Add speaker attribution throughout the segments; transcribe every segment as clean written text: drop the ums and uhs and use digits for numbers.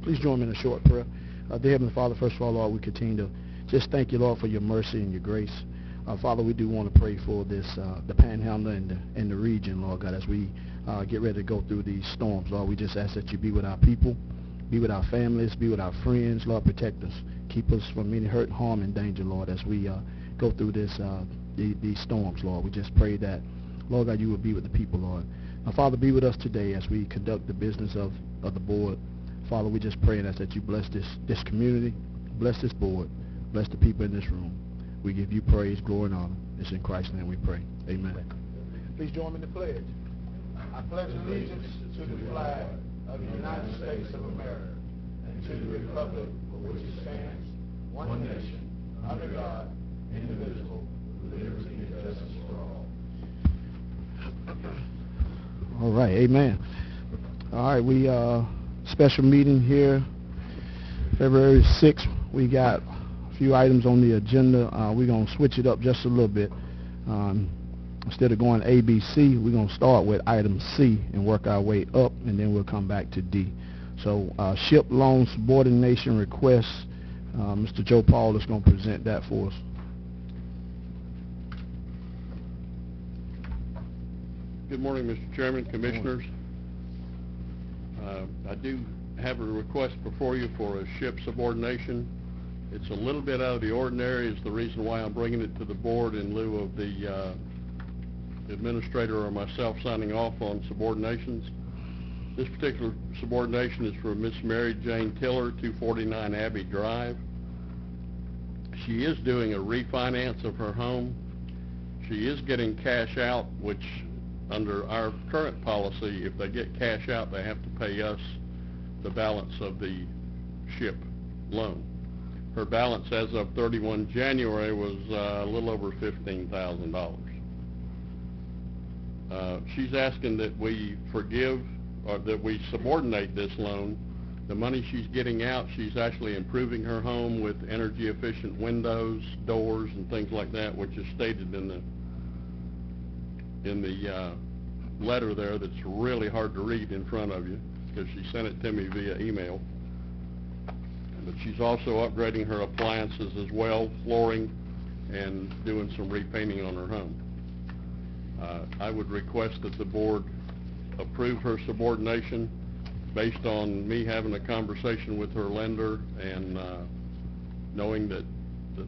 Speaker 1: Please join me in a short prayer. Dear Heavenly Father, first of all, Lord, we continue to just thank you, Lord, for your mercy and your grace. Father, we do want to pray for this, the Panhandle and the region, Lord God, as we get ready to go through these storms. Lord, we just ask that you be with our people, be with our families, be with our friends. Lord, protect us. Keep us from any hurt, harm, and danger, Lord, as we go through these storms, Lord. We just pray that, Lord God, you will be with the people, Lord. Now, Father, be with us today as we conduct the business of the board. Father, we just pray and ask that you bless this community, bless this board, bless the people in this room. We give you praise, glory, and honor. It's in Christ's name we pray. Amen. Please join me in the pledge. I pledge allegiance to the flag of the United States of America and to the republic for which it stands, one nation, under God, indivisible, with liberty and justice for all. All right, amen. All right, we special meeting here, February 6th. We got a few items on the agenda. We're going to switch it up just a little bit. Instead of going A, B, C, we're going to start with item C and work our way up, and then we'll come back to D. So ship loan subordination requests. Mr. Joe Paul is going to present that for us.
Speaker 2: Good morning, Mr. Chairman, Commissioners. I do have a request before you for a ship subordination. It's a little bit out of the ordinary, is the reason why I'm bringing it to the board in lieu of the administrator or myself signing off on subordinations. This particular subordination is for Miss Mary Jane Tiller, 249 Abbey Drive. She is doing a refinance of her home. She is getting cash out, which under our current policy, if they get cash out, they have to pay us the balance of the ship loan. Her balance as of 31 January was a little over $15,000. She's asking that we forgive, or that we subordinate this loan. The money she's getting out, she's actually improving her home with energy efficient windows, doors, and things like that, which is stated in the letter there that's really hard to read in front of you, because she sent it to me via email. But she's also upgrading her appliances as well, flooring, and doing some repainting on her home. I would request that the board approve her subordination based on me having a conversation with her lender and knowing that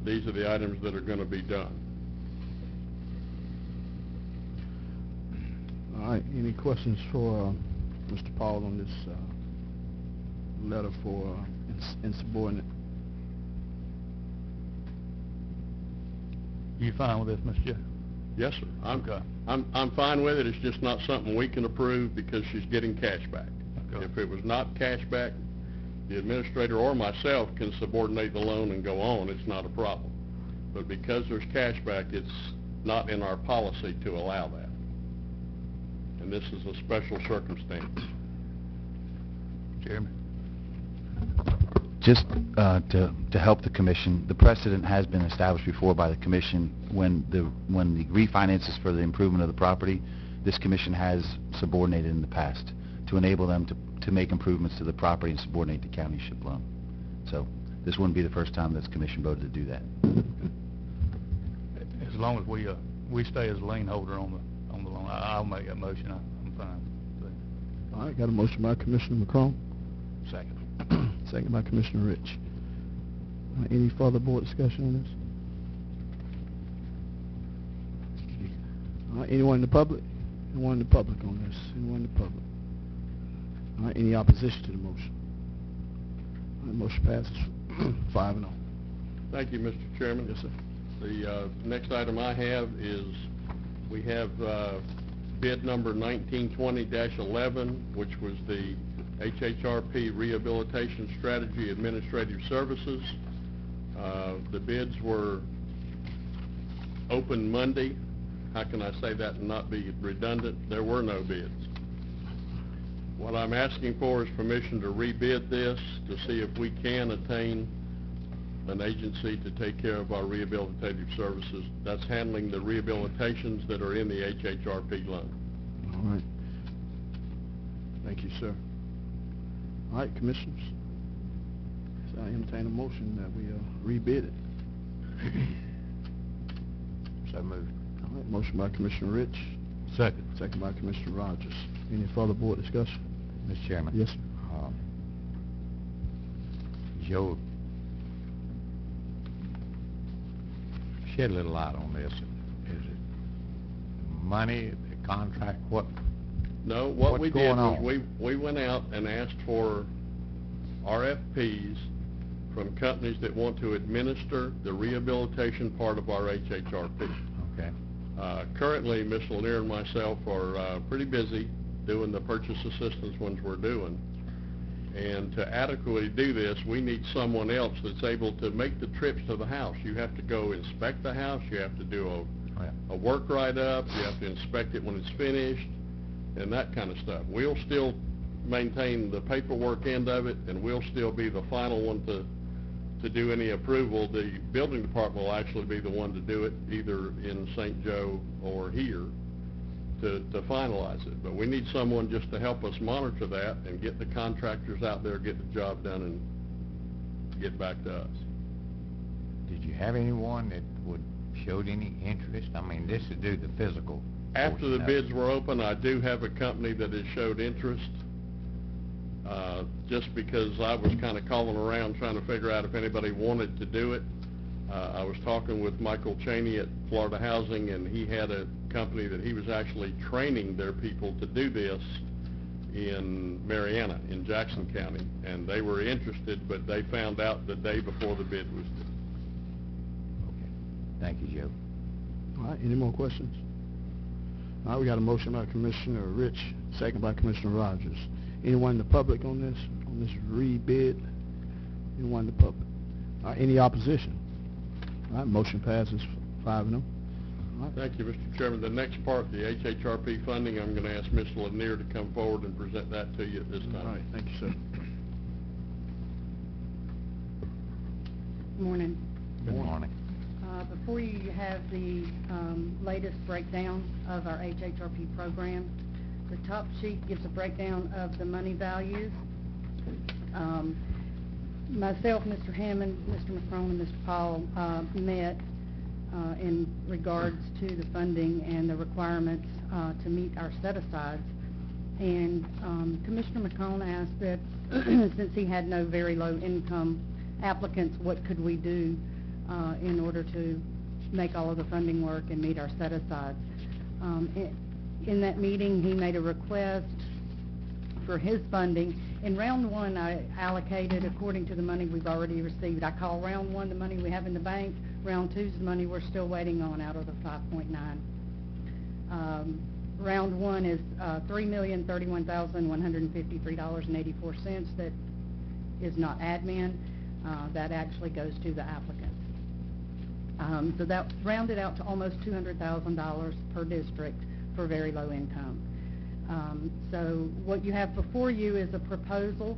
Speaker 2: these are the items that are going to be done.
Speaker 1: All right, any questions for Mr. Paul on this letter for insubordinate?
Speaker 3: You fine with this, Mr. Chair?
Speaker 2: Yes, sir. I'm fine with it. It's just not something we can approve because she's getting cash back. Okay. If it was not cash back, the administrator or myself can subordinate the loan and go on. It's not a problem. But because there's cash back, it's not in our policy to allow that. And this is a special circumstance.
Speaker 3: Jeremy?
Speaker 4: Just to help the commission, the precedent has been established before by the commission when the refinances for the improvement of the property, this commission has subordinated in the past to enable them to make improvements to the property and subordinate the county ship loan. So this wouldn't be the first time this commission voted to do that.
Speaker 3: As long as we stay as lien holder on the loan, I'll make that motion. I'm fine.
Speaker 1: All right, got a motion by Commissioner McCrone.
Speaker 3: Second.
Speaker 1: Second by Commissioner Rich. Any further board discussion on this? All right, anyone in the public? Anyone in the public on this? Anyone in the public? All right, any opposition to the motion? All right, motion passes 5-0.
Speaker 2: Thank you, Mr. Chairman.
Speaker 1: Yes, sir.
Speaker 2: The next item I have is we have bid number 1920-11, which was the HHRP Rehabilitation Strategy Administrative Services. The bids were open Monday. How can I say that and not be redundant? There were no bids. What I'm asking for is permission to rebid this to see if we can attain an agency to take care of our rehabilitative services. That's handling the rehabilitations that are in the HHRP loan.
Speaker 1: All right. Thank you, sir. All right, commissioners. So I entertain a motion that we rebid it.
Speaker 5: So moved.
Speaker 1: All right, motion by Commissioner Rich,
Speaker 3: Second.
Speaker 1: second by Commissioner Rogers. Any further board discussion?
Speaker 5: Mr. Chairman.
Speaker 1: Yes, sir.
Speaker 5: Joe, shed a little light on this. Is it money, the contract, what?
Speaker 2: No, what
Speaker 5: What's
Speaker 2: we did
Speaker 5: going
Speaker 2: was
Speaker 5: on?
Speaker 2: we went out and asked for RFPs from companies that want to administer the rehabilitation part of our HHRP.
Speaker 5: Okay.
Speaker 2: Currently, Ms. Lanier and myself are pretty busy doing the purchase assistance ones we're doing. And to adequately do this, we need someone else that's able to make the trips to the house. You have to go inspect the house, you have to do a work write-up, you have to inspect it when it's finished, and that kind of stuff. We'll still maintain the paperwork end of it, and we'll still be the final one to do any approval. The building department will actually be the one to do it, either in St. Joe or here, to finalize it. But we need someone just to help us monitor that and get the contractors out there, get the job done, and get back to us.
Speaker 5: Did you have anyone that showed any interest? I mean, this to do the physical
Speaker 2: After the
Speaker 5: portion of
Speaker 2: bids
Speaker 5: it.
Speaker 2: were open, I do have a company that has showed interest, just because I was kind of calling around trying to figure out if anybody wanted to do it. I was talking with Michael Cheney at Florida Housing, and he had a company that he was actually training their people to do this in Mariana, in Jackson County, and they were interested, but they found out the day before the bid was due.
Speaker 5: Okay. Thank you, Joe.
Speaker 1: All right, any more questions? All right, we got a motion by Commissioner Rich, second by Commissioner Rogers. Anyone in the public on this rebid? Anyone in the public? All right, any opposition? All right, motion passes 5-0. All right.
Speaker 2: Thank you, Mr. Chairman. The next part, the HHRP funding, I'm going to ask Ms. Lanier to come forward and present that to you at this time.
Speaker 1: All right, thank you, sir.
Speaker 6: Morning.
Speaker 5: Good morning.
Speaker 6: Before you have the latest breakdown of our HHRP program, the top sheet gives a breakdown of the money values. Myself, Mr. Hammond, Mr. McCrone, and Mr. Paul met in regards to the funding and the requirements to meet our set-asides. And Commissioner McCrone asked that since he had no very low-income applicants, what could we do in order to make all of the funding work and meet our set-asides. In that meeting, he made a request for his funding. In round one, I allocated according to the money we've already received. I call round one the money we have in the bank. Round two is the money we're still waiting on out of the 5.9. Round one is $3,031,153.84. That is not admin. That actually goes to the applicants. So that rounded out to almost $200,000 per district for very low income. So what you have before you is a proposal,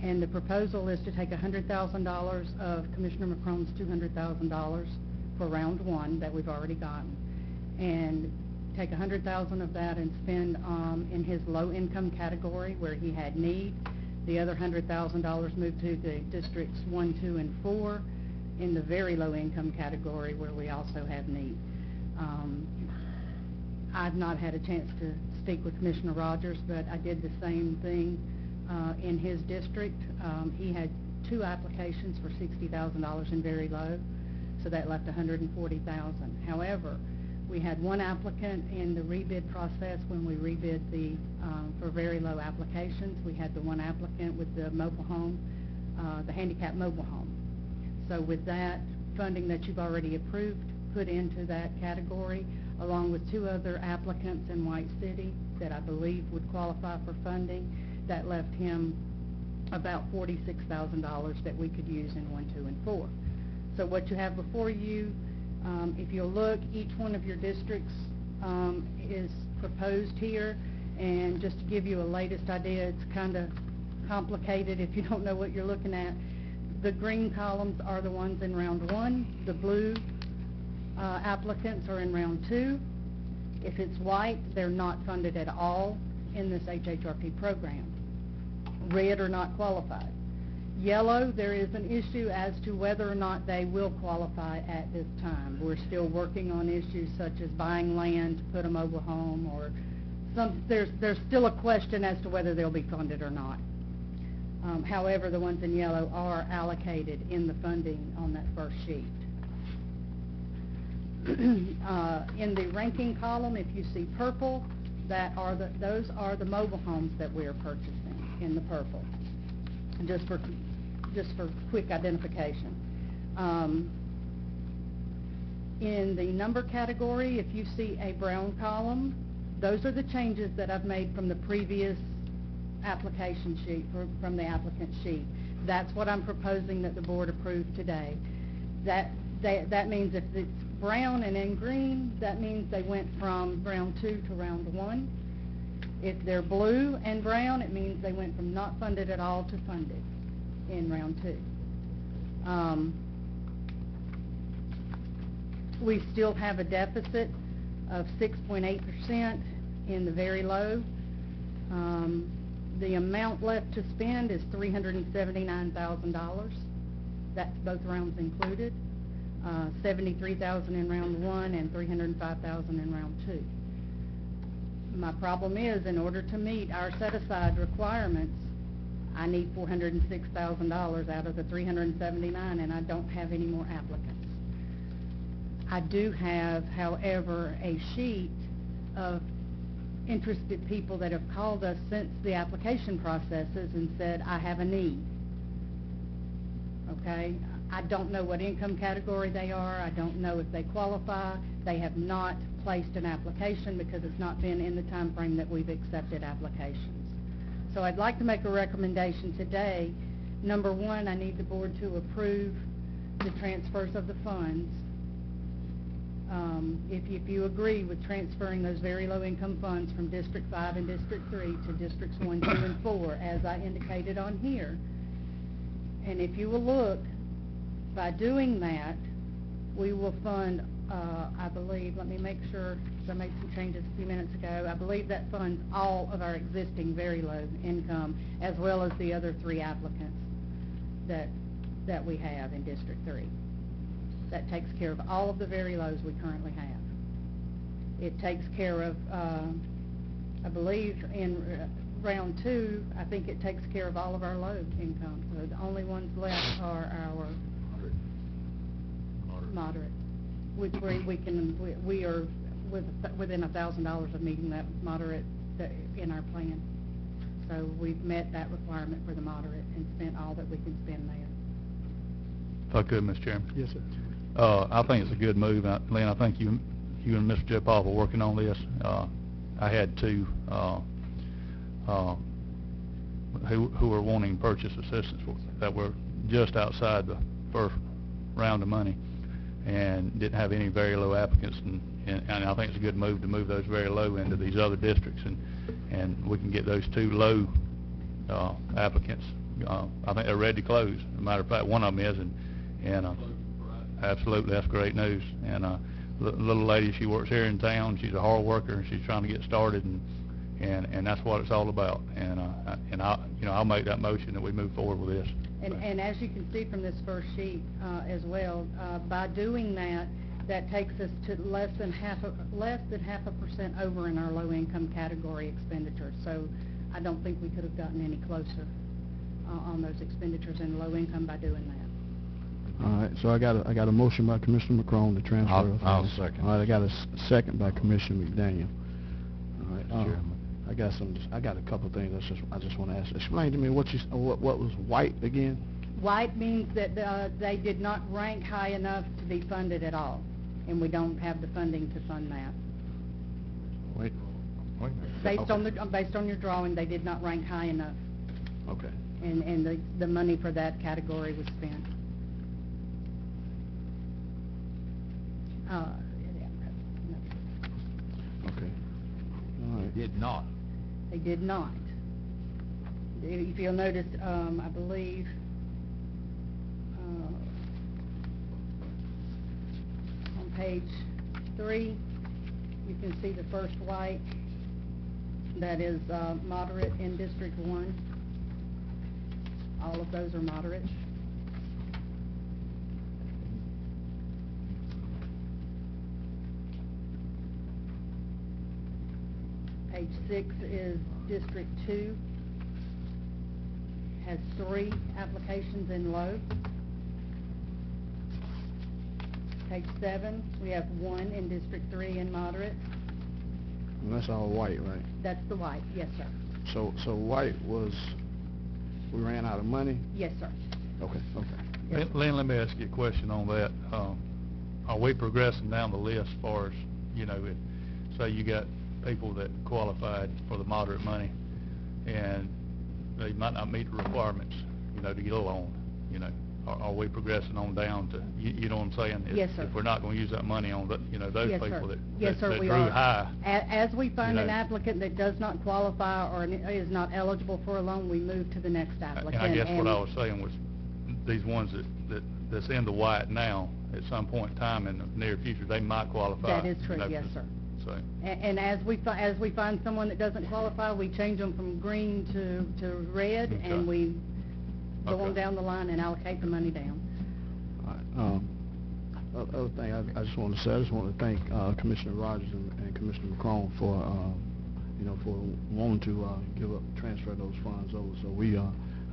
Speaker 6: and the proposal is to take $100,000 of Commissioner McCrone's $200,000 for round one that we've already gotten, and take $100,000 of that and spend in his low income category where he had need. The other $100,000 moved to the districts 1, 2, and 4 in the very low income category where we also have need. I've not had a chance to speak with Commissioner Rogers, but I did the same thing in his district. He had 2 applications for $60,000 in very low, so that left $140,000. However, we had 1 applicant in the rebid process when we rebid the for very low applications. We had the 1 applicant with the mobile home, the handicapped mobile home. So with that funding that you've already approved, put into that category, along with 2 other applicants in White City that I believe would qualify for funding, that left him about $46,000 that we could use in 1, 2, and 4. So what you have before you, if you'll look, each one of your districts is proposed here, and just to give you a latest idea, it's kind of complicated if you don't know what you're looking at. The green columns are the ones in round 1, the blue applicants are in round 2. If it's white, they're not funded at all in this HHRP program. Red are not qualified. Yellow, there is an issue as to whether or not they will qualify at this time. We're still working on issues such as buying land to put a mobile home, or there's still a question as to whether they'll be funded or not. However, the ones in yellow are allocated in the funding on that first sheet. In the ranking column, if you see purple, those are the mobile homes that we are purchasing in the purple, just for quick identification. In the number category, if you see a brown column, those are the changes that I've made from the previous application sheet, from the applicant sheet. That's what I'm proposing that the board approve today. That means if it's brown and in green, that means they went from round 2 to round 1. If they're blue and brown, it means they went from not funded at all to funded in round 2. We still have a deficit of 6.8% in the very low. The amount left to spend is $379,000. That's both rounds included. $73,000 in round 1 and $305,000 in round 2. My problem is, in order to meet our set-aside requirements, I need $406,000 out of the $379,000, and I don't have any more applicants. I do have, however, a sheet of interested people that have called us since the application processes and said, I have a need. Okay? I don't know what income category they are. I don't know if they qualify. They have not placed an application because it's not been in the time frame that we've accepted applications. So I'd like to make a recommendation today. Number 1, I need the board to approve the transfers of the funds. If you agree with transferring those very low income funds from District 5 and District 3 to Districts 1, 2, and 4, as I indicated on here. And if you will look, by doing that, we will fund, I believe, let me make sure, because I made some changes a few minutes ago, I believe that funds all of our existing very low income, as well as the other 3 applicants that we have in District 3. That takes care of all of the very lows we currently have. It takes care of, I believe, in round 2, I think it takes care of all of our low income. So the only ones left are our moderate, which we are within $1,000 of meeting that moderate in our plan. So we've met that requirement for the moderate and spent all that we can spend there.
Speaker 3: If I could, Mr. Chairman.
Speaker 1: Yes, sir.
Speaker 3: I think it's a good move. Lynn, I think you and Mr. Jepov are working on this. I had 2 who were wanting purchase assistance that were just outside the first round of money and didn't have any very low applicants, and I think it's a good move to move those very low into these other districts, and we can get those 2 low applicants. I think they're ready to close. As a matter of fact, one of them is, and absolutely, that's great news. And little lady, she works here in town. She's a hard worker, and she's trying to get started, and that's what it's all about. And I'll make that motion that we move forward with this.
Speaker 6: And as you can see from this first sheet as well, by doing that, that takes us to less than half a percent over in our low income category expenditures. So I don't think we could have gotten any closer on those expenditures in low income by doing that.
Speaker 1: All right, so I got a motion by Commissioner McCrone to transfer.
Speaker 5: I'll second.
Speaker 1: All right, I got a second by Commissioner McDaniel. All right,
Speaker 5: Chairman.
Speaker 1: I got a couple of things I just want to ask. Explain to me what was white again?
Speaker 6: White means that they did not rank high enough to be funded at all, and we don't have the funding to fund that.
Speaker 5: Wait a minute.
Speaker 6: Based on your drawing, they did not rank high enough,
Speaker 1: Okay.
Speaker 6: and the money for that category was spent.
Speaker 1: Okay. All right.
Speaker 5: Did not.
Speaker 6: They did not. If you'll notice, I believe, on page 3, you can see the first white. That is moderate in District 1. All of those are moderate. Page 6 is District 2. Has 3 applications in low. Page 7, we have 1 in District 3 in moderate.
Speaker 1: And that's all white, right?
Speaker 6: That's the white, yes, sir.
Speaker 1: So white was, we ran out of money?
Speaker 6: Yes, sir.
Speaker 1: Okay.
Speaker 6: Yes, sir.
Speaker 3: Lynn, let me ask you a question on that. Are we progressing down the list as far as, say you got people that qualified for the moderate money, and they might not meet the requirements, to get a loan, Are we progressing on down to, you know what I'm saying?
Speaker 6: Yes, sir.
Speaker 3: If we're not going to use that money on, those
Speaker 6: Yes, sir.
Speaker 3: people
Speaker 6: Yes, sir,
Speaker 3: that
Speaker 6: we
Speaker 3: drew
Speaker 6: are.
Speaker 3: high.
Speaker 6: As we find an
Speaker 3: know.
Speaker 6: applicant that does not qualify or is not eligible for a loan, we move to the next applicant.
Speaker 3: And I guess what I was saying was, these ones that's in the white now, at some point in time in the near future, they might qualify.
Speaker 6: That is true, yes, sir.
Speaker 3: So,
Speaker 6: And as we find someone that doesn't qualify, we change them from green to red,
Speaker 3: Okay.
Speaker 6: and we go on
Speaker 3: Okay.
Speaker 6: down the line and allocate the money down.
Speaker 1: All right. Other thing I just want to say, I just want to thank Commissioner Rogers and Commissioner McCrone for, for wanting to transfer those funds over. So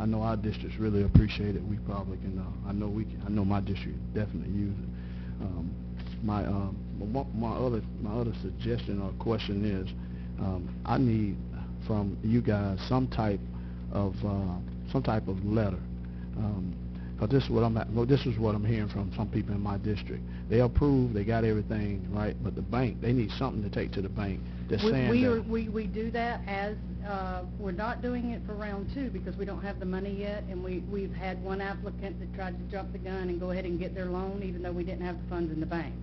Speaker 1: I know our districts really appreciate it. We probably can, I know my district definitely use it. My other suggestion or question is, I need from you guys some type of letter. Because this is what I'm hearing from some people in my district. They approve, they got everything right, but the bank, they need something to take to the bank that's saying that.
Speaker 6: We do that as, we're not doing it for round 2 because we don't have the money yet, and we've had one applicant that tried to jump the gun and go ahead and get their loan even though we didn't have the funds in the bank.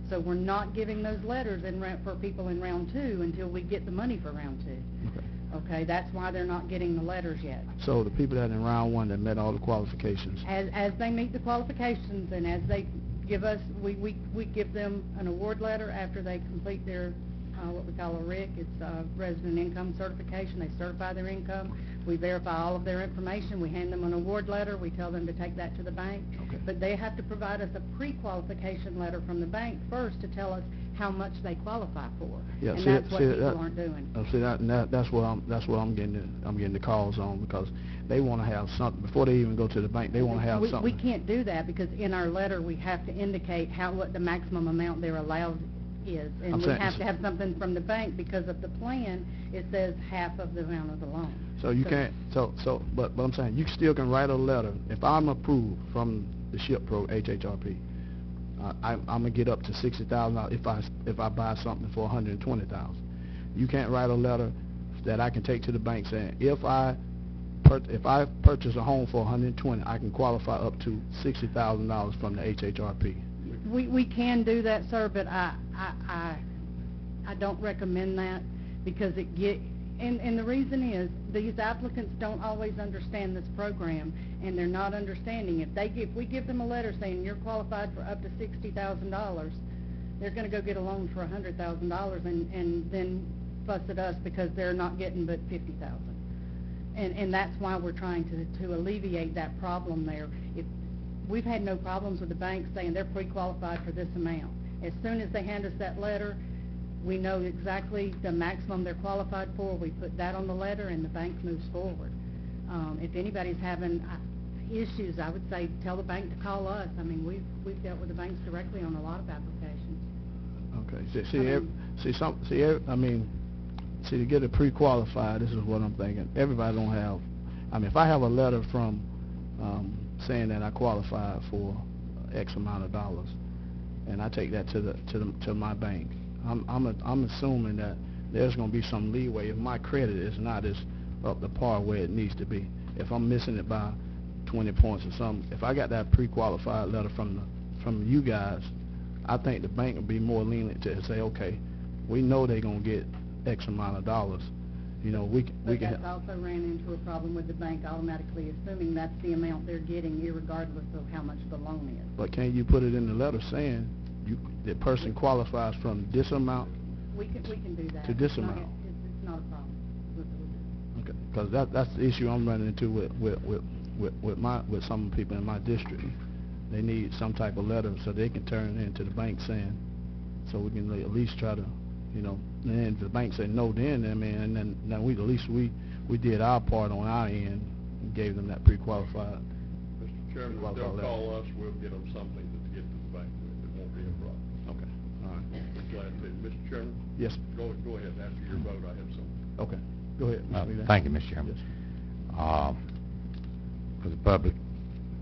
Speaker 6: So we're not giving those letters for people in round 2 until we get the money for round 2.
Speaker 1: Okay.
Speaker 6: Okay, that's why they're not getting the letters yet.
Speaker 1: So the people that in round 1 that met all the qualifications.
Speaker 6: As they meet the qualifications and as they give us, we give them an award letter after they complete their, what we call a RIC, it's resident income certification. They certify their income. We verify all of their information. We hand them an award letter. We tell them to take that to the bank.
Speaker 1: Okay.
Speaker 6: But they have to provide us a pre-qualification letter from the bank first to tell us how much they qualify for.
Speaker 1: Yeah,
Speaker 6: and
Speaker 1: see,
Speaker 6: that's what
Speaker 1: see,
Speaker 6: people
Speaker 1: that-
Speaker 6: aren't doing.
Speaker 1: See that's what I'm getting the calls on, because they want to have something before they even go to the bank. They want to have something.
Speaker 6: We can't do that because in our letter we have to indicate what the maximum amount they're allowed is, and
Speaker 1: I'm
Speaker 6: we
Speaker 1: saying-
Speaker 6: have to have something from the bank because of the plan. It says half of the amount of the loan.
Speaker 1: So you can't. But I'm saying you still can write a letter if I'm approved from the SHIP Pro HHRP. I'm gonna get up to $60,000 if I buy something for $120,000. You can't write a letter that I can take to the bank saying if I purchase a home for $120,000, I can qualify up to $60,000 from the HHRP.
Speaker 6: We can do that, sir, but I don't recommend that because and the reason is these applicants don't always understand this program, and they're not understanding. If we give them a letter saying you're qualified for up to $60,000, they're going to go get a loan for $100,000 and then fuss at us because they're not getting but $50,000. And that's why we're trying to alleviate that problem there. We've had no problems with the bank saying they're pre-qualified for this amount. As soon as they hand us that letter, we know exactly the maximum they're qualified for. We put that on the letter, and the bank moves forward. If anybody's having issues, I would say tell the bank to call us. I mean, we've dealt with the banks directly on a lot of applications.
Speaker 1: Okay. See, to get it pre-qualified, this is what I'm thinking. Everybody don't have. If I have a letter from saying that I qualified for X amount of dollars, and I take that to my bank, I'm assuming that there's going to be some leeway if my credit is not as up to par where it needs to be. If I'm missing it by 20 points or something, if I got that pre-qualified letter from you guys, I think the bank would be more lenient to say, okay, we know they're going to get X amount of dollars. We
Speaker 6: But
Speaker 1: can.
Speaker 6: that's also ran into a problem with the bank automatically assuming that's the amount they're getting irregardless of how much the loan is.
Speaker 1: But can you put it in the letter saying the person qualifies from this amount?
Speaker 6: We can do that.
Speaker 1: To this
Speaker 6: It's not-
Speaker 1: amount.
Speaker 6: It's not a problem.
Speaker 1: Okay, because that's the issue I'm running into with with some people in my district. They need some type of letter so they can turn it into the bank saying, so we can at least try to, you know, and if the bank said no, then I mean, and then we at least we did our part on our end and gave them that pre-qualified.
Speaker 2: Mr. Chairman, if they'll call us, we'll get them something to get to the bank with. It won't be a problem.
Speaker 1: Okay. All right.
Speaker 2: Be glad to. Mr. Chairman?
Speaker 1: Yes.
Speaker 2: Go ahead. After your vote, I have something.
Speaker 1: Okay. Go ahead, Mr. McDaniel.
Speaker 5: Thank you, Mr. Chairman.
Speaker 1: Yes.
Speaker 5: For the public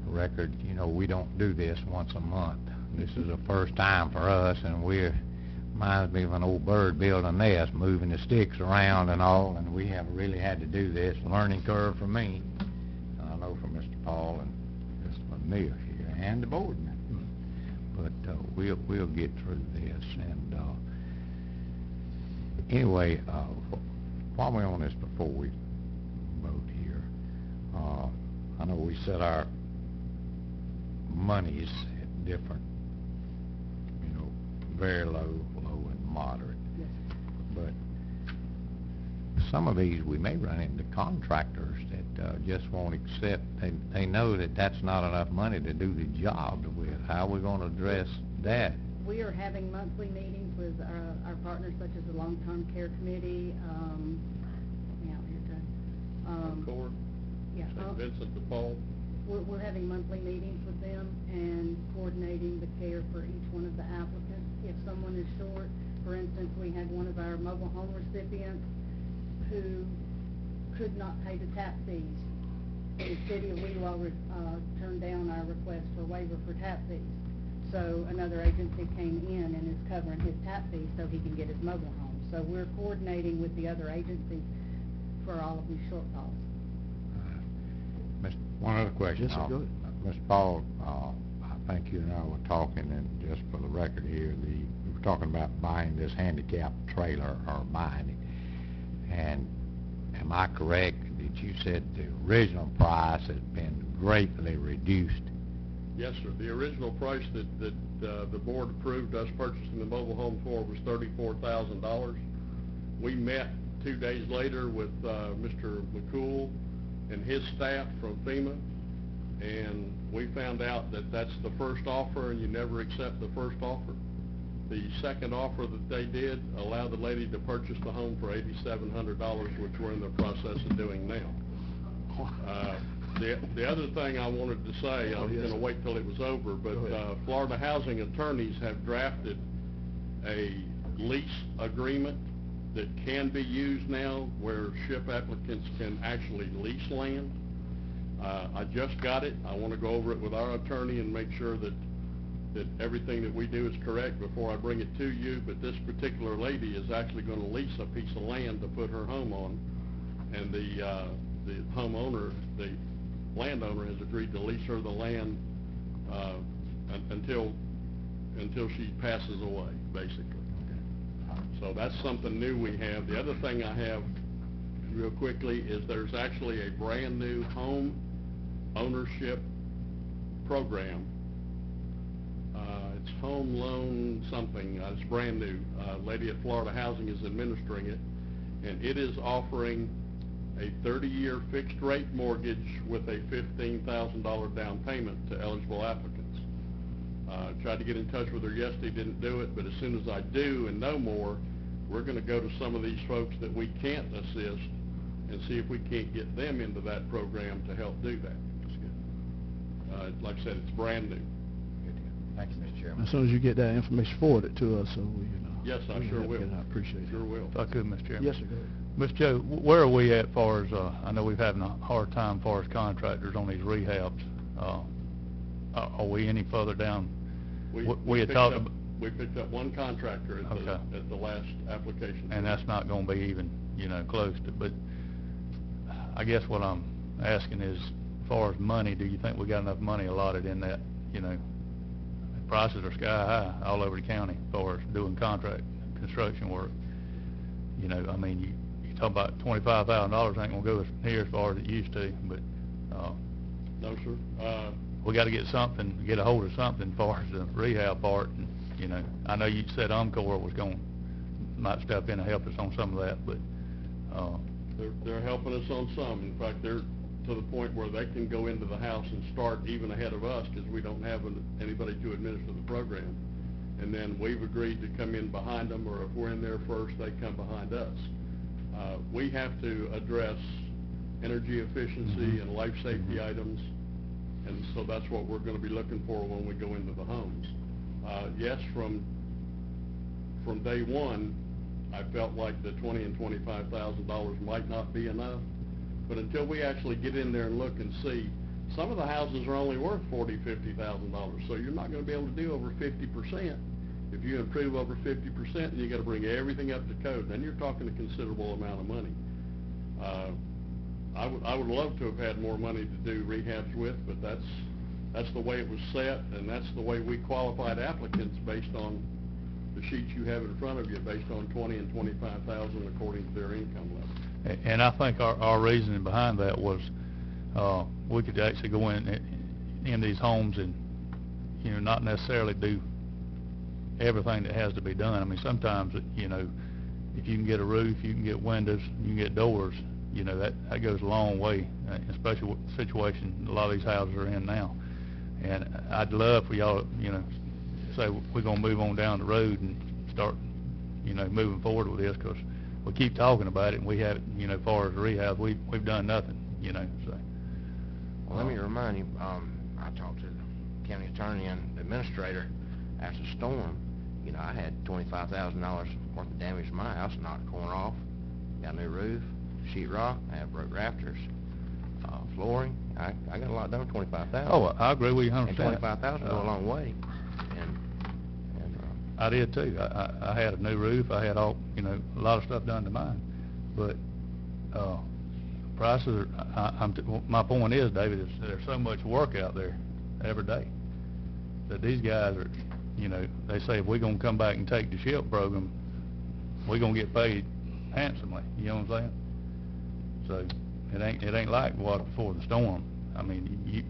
Speaker 5: record, you know, we don't do this once a month. This is the first time for us, and reminds me of an old bird building a nest, moving the sticks around and all, and we have really had to do this. Learning curve for me, and I know for Mr. Paul and Mr. Lanier here, and the board members. But we'll get through this. And anyway, while we're on this, before we vote here, I know we set our monies at different, you know, very low, and moderate.
Speaker 6: Yes.
Speaker 5: But some of these, we may run into contractors that just won't accept. They know that that's not enough money to do the job with. How are we going to address that?
Speaker 6: We are having monthly meetings with our partners such as the Long-Term Care Committee, help me out here, Judge.
Speaker 2: Accord?
Speaker 6: Yeah.
Speaker 2: St. Vincent de Paul?
Speaker 6: We're having monthly meetings with them and coordinating the care for each one of the applicants. If someone is short, for instance, we had one of our mobile home recipients who could not pay the tap fees. The city of Wheelo turned down our request for waiver for tap fees. So another agency came in and is covering his tap fees so he can get his mobile home. So we're coordinating with the other agencies for all of these shortfalls.
Speaker 5: One other question.
Speaker 1: Yes, sir, go ahead.
Speaker 5: Mr. Paul, I think you and I were talking, and just for the record here, we were talking about buying this handicap trailer, or buying it. And am I correct that you said the original price has been greatly reduced?
Speaker 2: Yes, sir. The original price that the board approved us purchasing the mobile home for was $34,000. We met 2 days later with Mr. McCool and his staff from FEMA, and we found out that that's the first offer, and you never accept the first offer. The second offer that they did allowed the lady to purchase the home for $8,700, which we're in the process of doing now. The other thing I wanted to say, I was going to wait till it was over, but Florida housing attorneys have drafted a lease agreement that can be used now where SHIP applicants can actually lease land. I just got it. I want to go over it with our attorney and make sure that everything that we do is correct before I bring it to you. But this particular lady is actually going to lease a piece of land to put her home on, and the homeowner, the landowner, has agreed to lease her the land until she passes away, basically. So that's something new we have. The other thing I have, real quickly, is there's actually a brand new home ownership program. It's home loan something. It's brand new. Lady at Florida Housing is administering it, and it is offering a 30-year fixed rate mortgage with a $15,000 down payment to eligible applicants. Tried to get in touch with her yesterday, didn't do it, but as soon as I do and know more, we're going to go to some of these folks that we can't assist and see if we can't get them into that program to help do that. That's good. Like I said, it's brand new.
Speaker 5: Thank you, Mr. Chairman.
Speaker 1: As soon as you get that information forwarded to us, so we can.
Speaker 2: Yes, I sure will.
Speaker 1: I appreciate it.
Speaker 2: Sure will.
Speaker 3: If I could, Mr. Chairman.
Speaker 1: Yes, sir. Go ahead.
Speaker 3: Mr. Joe, where are we at far as, I know we've having a hard time far as contractors on these rehabs. Are we any further down? We had talked about...
Speaker 2: We picked up one contractor at the last application.
Speaker 3: And that's not going to be even, you know, close to, but I guess what I'm asking is, as far as money, do you think we got enough money allotted in that, you know, prices are sky high all over the county as far as doing contract construction work. You know, I mean, you talk about $25,000 ain't going to go near as far as it used to, but
Speaker 2: no, sir.
Speaker 3: We got to get a hold of something as far as the rehab part. And, you know, I know you said Encore was might step in and help us on some of that, but
Speaker 2: they're helping us on some. In fact, to the point where they can go into the house and start even ahead of us, because we don't have anybody to administer the program. And then we've agreed to come in behind them, or if we're in there first, they come behind us. We have to address energy efficiency and life safety items, and so that's what we're going to be looking for when we go into the homes. Yes, from day one, I felt like the $20,000 and $25,000 might not be enough, but until we actually get in there and look and see, some of the houses are only worth $40,000, $50,000, so you're not going to be able to do over 50%. If you improve over 50%, then you got to bring everything up to code. Then you're talking a considerable amount of money. I would love to have had more money to do rehabs with, but that's the way it was set, and that's the way we qualified applicants based on the sheets you have in front of you, based on $20,000 and $25,000 according to their income level.
Speaker 3: And I think our reasoning behind that was we could actually go in these homes and, you know, not necessarily do everything that has to be done. I mean, sometimes, you know, if you can get a roof, you can get windows, you can get doors, you know, that goes a long way, especially with the situation a lot of these houses are in now. And I'd love for y'all, you know, say we're going to move on down the road and start, you know, moving forward with this, because we keep talking about it, and we haven't, you know, as far as rehab, we've done nothing, you know. So.
Speaker 7: Well, let me remind you, I talked to the county attorney and administrator after the storm. You know, I had $25,000 worth of damage to my house, knocked the corner off, got a new roof, sheetrock, I have broke rafters, flooring. I got a lot done with $25,000.
Speaker 3: Oh, I agree with you 100%.
Speaker 7: And $25,000 go a long way. And
Speaker 3: I did too. I had a new roof. I had all, you know, a lot of stuff done to mine. But prices are, my point is, David, is there's so much work out there every day that these guys are, you know, they say if we're going to come back and take the SHIP program, we're going to get paid handsomely. You know what I'm saying? So it ain't like water before the storm. I mean,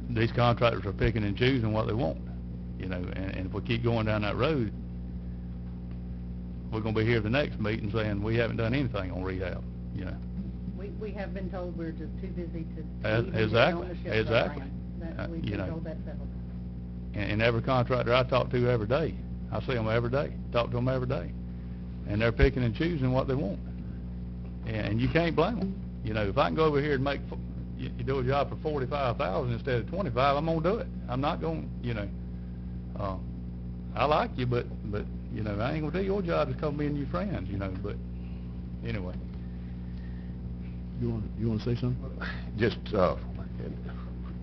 Speaker 3: these contractors are picking and choosing what they want, you know, and if we keep going down that road, we're going to be here the next meeting saying we haven't done anything on rehab, you know.
Speaker 6: We have been told we're just too busy to even
Speaker 3: Exactly,
Speaker 6: get on the SHIP
Speaker 3: exactly.
Speaker 6: program. We've
Speaker 3: You
Speaker 6: been
Speaker 3: know.
Speaker 6: told that several times.
Speaker 3: And every contractor I talk to every day, I see them every day, talk to them every day, and they're picking and choosing what they want, and you can't blame them. You know, if I can go over here and you do a job for $45,000 instead of $25,000, I'm gonna do it. I'm not gonna, you know. I like you, but you know, I ain't gonna do your job just 'cause me and your friends, you know. But anyway.
Speaker 1: You want to say something?
Speaker 8: Just,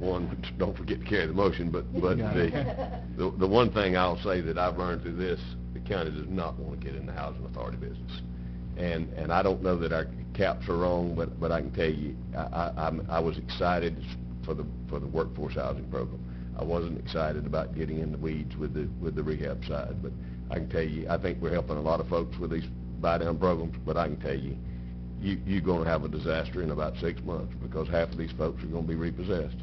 Speaker 8: one, don't forget to carry the motion, but the one thing I'll say that I've learned through this, the county does not want to get in the housing authority business. And I don't know that our caps are wrong, but I can tell you, I was excited for the workforce housing program. I wasn't excited about getting in the weeds with the rehab side, but I can tell you, I think we're helping a lot of folks with these buy-down programs, but I can tell you, you're going to have a disaster in about 6 months, because half of these folks are going to be repossessed.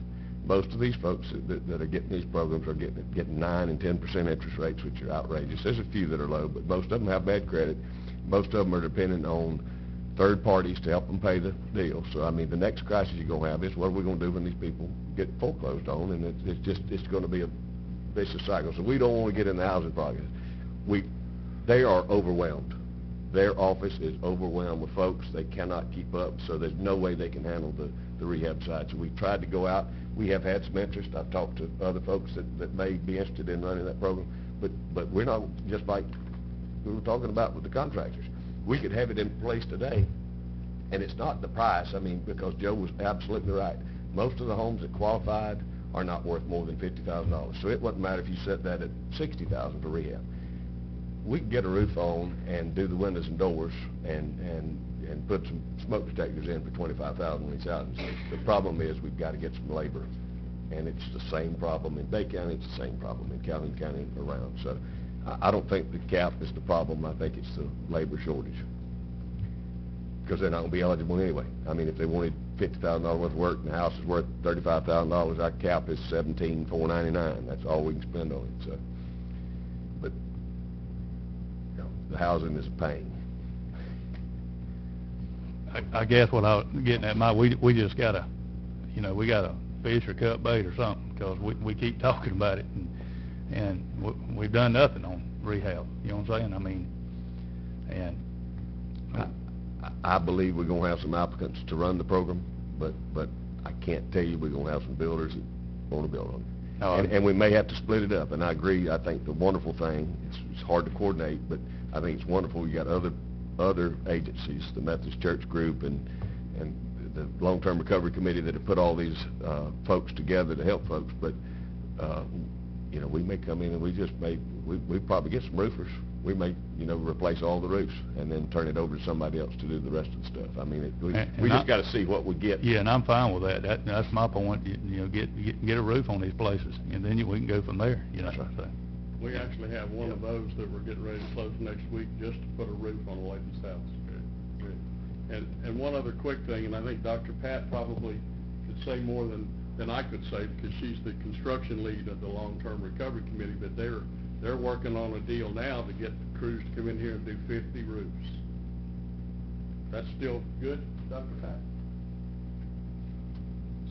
Speaker 8: Most of these folks that are getting these programs are getting 9 and 10% interest rates, which are outrageous. There's a few that are low, but most of them have bad credit. Most of them are dependent on third parties to help them pay the deal. So, I mean, the next crisis you're going to have is, what are we going to do when these people get foreclosed on? And it's going to be a vicious cycle. So we don't want to get in the housing project. They are overwhelmed. Their office is overwhelmed with folks. They cannot keep up, so there's no way they can handle the rehab side. So we've tried to go out. We have had some interest. I've talked to other folks that may be interested in running that program, but we're not, just like we were talking about with the contractors. We could have it in place today, and it's not the price. I mean, because Joe was absolutely right. Most of the homes that qualified are not worth more than $50,000. So it wouldn't matter if you set that at $60,000 for rehab. We can get a roof on and do the windows and doors and put some smoke detectors in for $25,000 in these houses. The problem is we've got to get some labor, and it's the same problem in Bay County. It's the same problem in Calhoun County around. So I don't think the cap is the problem. I think it's the labor shortage, because they're not going to be eligible anyway. I mean, if they wanted $50,000 worth of work and the house is worth $35,000, our cap is $17,499. That's all we can spend on it. So, but you know, the housing is a pain.
Speaker 3: I guess what I was getting at, we just gotta, you know, we gotta fish or cut bait or something, because we keep talking about it, and we've done nothing on rehab, you know what I'm saying? I mean, and
Speaker 8: I believe we're gonna have some applicants to run the program, but I can't tell you we're gonna have some builders that wanna build on it.
Speaker 3: Oh,
Speaker 8: And we may have to split it up, and I agree. I think the wonderful thing, it's hard to coordinate, but I think it's wonderful you got other agencies, the Methodist Church Group and the Long-Term Recovery Committee that have put all these folks together to help folks, but you know, we may come in and we probably get some roofers. We may, you know, replace all the roofs and then turn it over to somebody else to do the rest of the stuff. I mean, we just got to see what we get.
Speaker 3: yeah, and I'm fine with that. That's my point. You know, get a roof on these places, and then we can go from there. You know.
Speaker 8: That's right.
Speaker 3: So.
Speaker 2: We actually have one of those that we're getting ready to close next week just to put a roof on a lady's house. And one other quick thing, and I think Dr. Pat probably could say more than I could say, because she's the construction lead of the Long-Term Recovery Committee, but they're working on a deal now to get the crews to come in here and do 50 roofs. That's still good, Dr. Pat?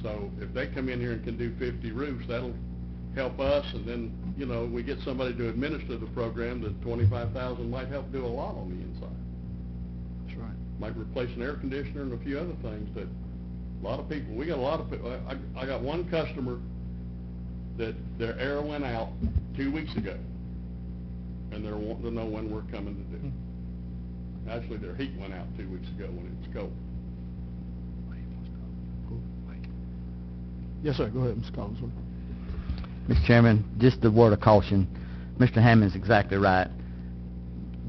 Speaker 2: So if they come in here and can do 50 roofs, that'll help us, and then, you know, we get somebody to administer the program, the $25,000 might help do a lot on the inside.
Speaker 1: That's right.
Speaker 2: Might replace an air conditioner and a few other things that a lot of people, we got a lot of people. I got one customer that their air went out 2 weeks ago, and they're wanting to know when we're coming to do it. Actually, their heat went out 2 weeks ago when it was cold.
Speaker 1: Yes, sir, go ahead, Mr. Collinsworth.
Speaker 9: Mr. Chairman, just a word of caution. Mr. Hammond's exactly right.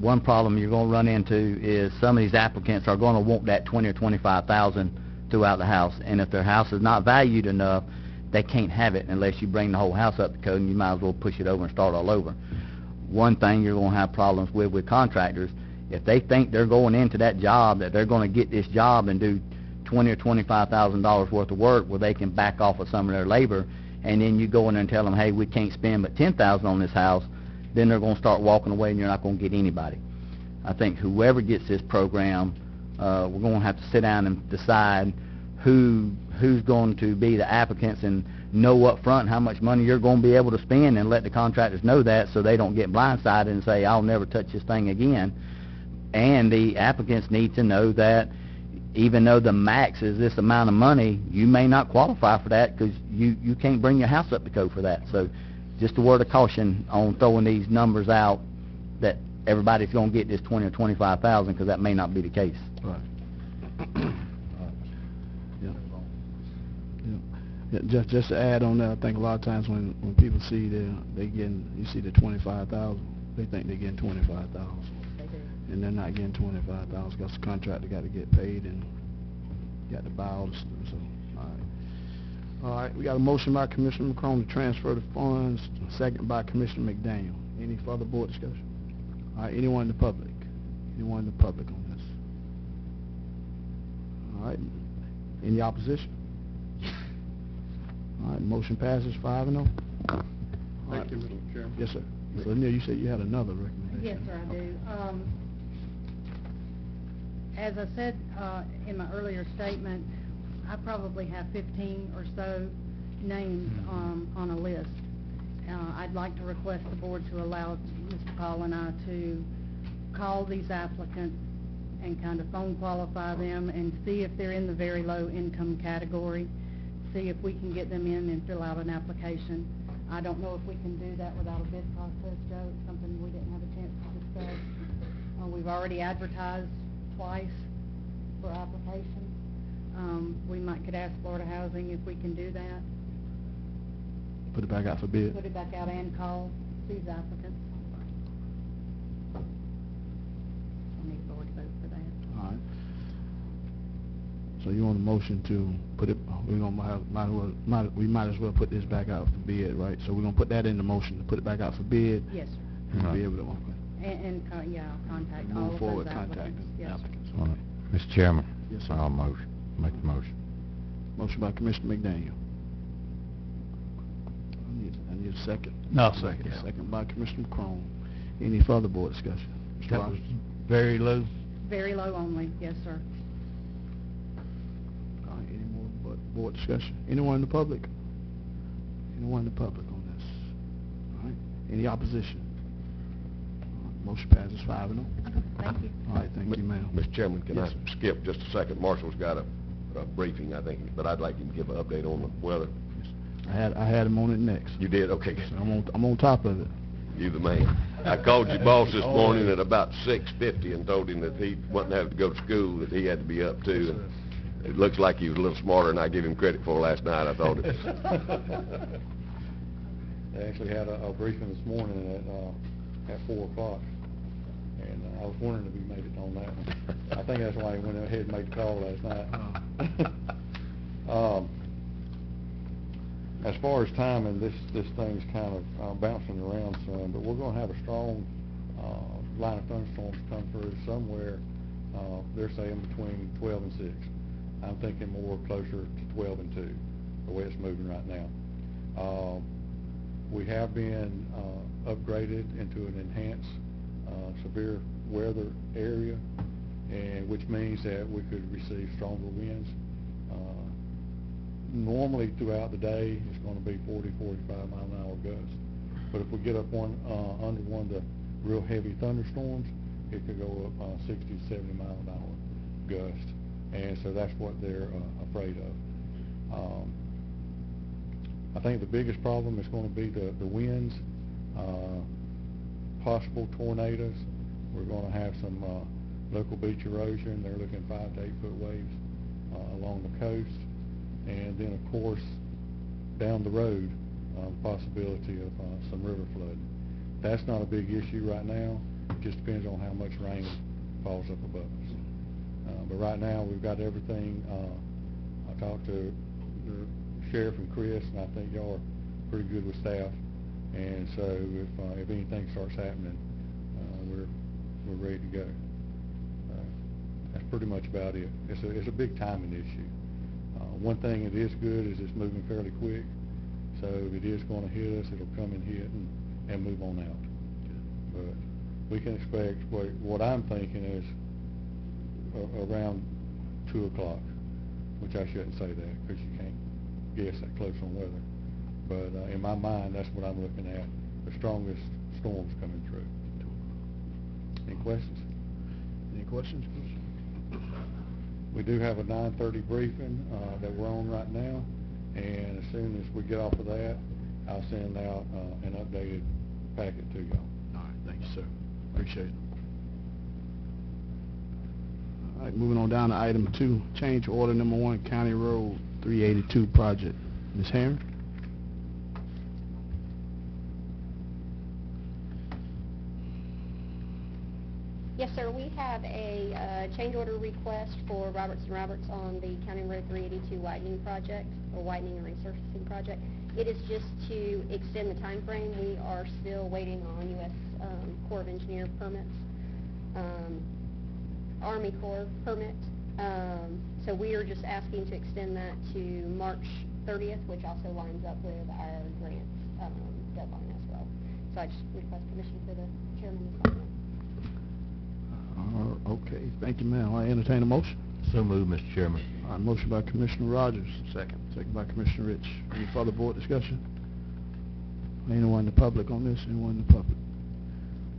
Speaker 9: One problem you're going to run into is some of these applicants are going to want that $20,000 or $25,000 throughout the house, and if their house is not valued enough, they can't have it unless you bring the whole house up to code, and you might as well push it over and start all over. One thing you're going to have problems with contractors, if they think they're going into that job, that they're going to get this job and do $20,000 or $25,000 worth of work where they can back off of some of their labor, and then you go in there and tell them, hey, we can't spend but $10,000 on this house, then they're going to start walking away and you're not going to get anybody. I think whoever gets this program, we're going to have to sit down and decide who's going to be the applicants and know up front how much money you're going to be able to spend, and let the contractors know that so they don't get blindsided and say, I'll never touch this thing again. And the applicants need to know that even though the max is this amount of money, you may not qualify for that because you can't bring your house up to code for that. So just a word of caution on throwing these numbers out that everybody's going to get this $20,000 or $25,000, because that may not be the case.
Speaker 1: Right. Yeah, just to add on that, I think a lot of times when people see you see the 25,000, they think they're getting 25,000, and they're not getting 25,000 because the contractor got to get paid and got to buy all the stuff. So, all right, we got a motion by Commissioner McCrone to transfer the funds, second by Commissioner McDaniel. Any further board discussion? All right, anyone in the public? Anyone in the public on this? All right, any opposition? All right, motion passes 5-0.
Speaker 2: Thank you, Mr. Chairman.
Speaker 1: Yes, sir. So, Neil, you said you had another recommendation.
Speaker 6: Yes, sir, I do. As I said in my earlier statement, I probably have 15 or so names on a list. I'd like to request the board to allow Mr. Paul and I to call these applicants and kind of phone qualify them and see if they're in the very low income category, see if we can get them in and fill out an application. I don't know if we can do that without a bid process, Joe. It's something we didn't have a chance to discuss. We've already advertised twice for applications. We could ask Florida Housing if we can do that.
Speaker 1: Put it back out for bid.
Speaker 6: Put it back out and call these applicants. I need the board to vote for that.
Speaker 1: All right. So you want a motion to put it, we might as well put this back out for bid, right? So we're going to put that in the motion, to put it back out for bid.
Speaker 6: Yes, sir.
Speaker 1: And be able to,
Speaker 6: Yeah, I'll contact all
Speaker 1: move
Speaker 6: of
Speaker 1: forward,
Speaker 6: those
Speaker 1: contact
Speaker 6: applicants.
Speaker 1: the
Speaker 6: Yes, sir.
Speaker 1: applicants.
Speaker 5: All right. Mr. Chairman?
Speaker 1: Yes, sir.
Speaker 5: I'll make the motion.
Speaker 1: Motion by Commissioner McDaniel. I need a second.
Speaker 3: No, second.
Speaker 1: Second by Commissioner McCrone. Any further board discussion? Mr.
Speaker 3: That
Speaker 1: Rogers?
Speaker 3: was very low.
Speaker 6: Very low only, yes, sir.
Speaker 1: Board discussion. Anyone in the public? Anyone in the public on this? All right. Any opposition? Motion passes 5-0.
Speaker 6: Thank you.
Speaker 1: All right, thank you, ma'am.
Speaker 8: Mr. Chairman, can
Speaker 1: Yes,
Speaker 8: I
Speaker 1: sir.
Speaker 8: skip just a second? Marshall's got a briefing, I think, but I'd like him to give an update on the weather.
Speaker 1: I had him on it next.
Speaker 8: You did? Okay.
Speaker 1: So I'm on top of it.
Speaker 8: You the man. I called your boss this morning at about 6:50 and told him that he wasn't having to go to school, that he had to be up too. And it looks like he was a little smarter than I give him credit for last night, I thought it.
Speaker 2: They actually had a briefing this morning at 4 o'clock, and I was wondering if he made it on that one. I think that's why he went ahead and made the call last night. As far as timing, this thing's kind of bouncing around some, but we're going to have a strong line of thunderstorms come through somewhere. They're saying between 12 and 6. I'm thinking more closer to 12 and 2, the way it's moving right now. We have been upgraded into an enhanced severe weather area, and which means that we could receive stronger winds. Normally throughout the day, it's going to be 40, 45 mile an hour gusts. But if we get up under one of the real heavy thunderstorms, it could go up 60 to 70 mile an hour gust. And so that's what they're afraid of. I think the biggest problem is going to be the winds, possible tornadoes. We're going to have some local beach erosion. They're looking 5 to 8 foot waves along the coast. And then, of course, down the road, possibility of some river flooding. That's not a big issue right now. It just depends on how much rain falls up above us. But right now, we've got everything. I talked to the sheriff and Chris, and I think y'all are pretty good with staff. And so if anything starts happening, we're ready to go. That's pretty much about it. It's a big timing issue. One thing that is good is it's moving fairly quick, so if it is going to hit us, it'll come and hit and move on out. But we can expect, what I'm thinking is around 2 o'clock, which I shouldn't say that because you can't guess that close on weather. But in my mind, that's what I'm looking at, the strongest storms coming through. Any questions?
Speaker 1: Any questions?
Speaker 2: We do have a 9:30 briefing that we're on right now, and as soon as we get off of that, I'll send out an updated packet to y'all.
Speaker 1: All right, thank you, sir. Appreciate it. All right, moving on down to item 2, change order number 1, County Road 382 project. Ms. Herring?
Speaker 10: Yes, sir. We have a change order request for Roberts & Roberts on the County Road 382 widening project, or widening and resurfacing project. It is just to extend the time frame. We are still waiting on U.S. Corps of Engineer permits, Army Corps permit. So we are just asking to extend that to March 30th, which also lines up with our grant deadline as well. So I just request permission for the chairman to sign that.
Speaker 1: Okay, thank you, ma'am. I entertain a motion.
Speaker 5: So moved, Mr. Chairman.
Speaker 1: All right, motion by Commissioner Rogers.
Speaker 8: Second.
Speaker 1: Second by Commissioner Rich. Any further board discussion? Anyone in the public on this? Anyone in the public?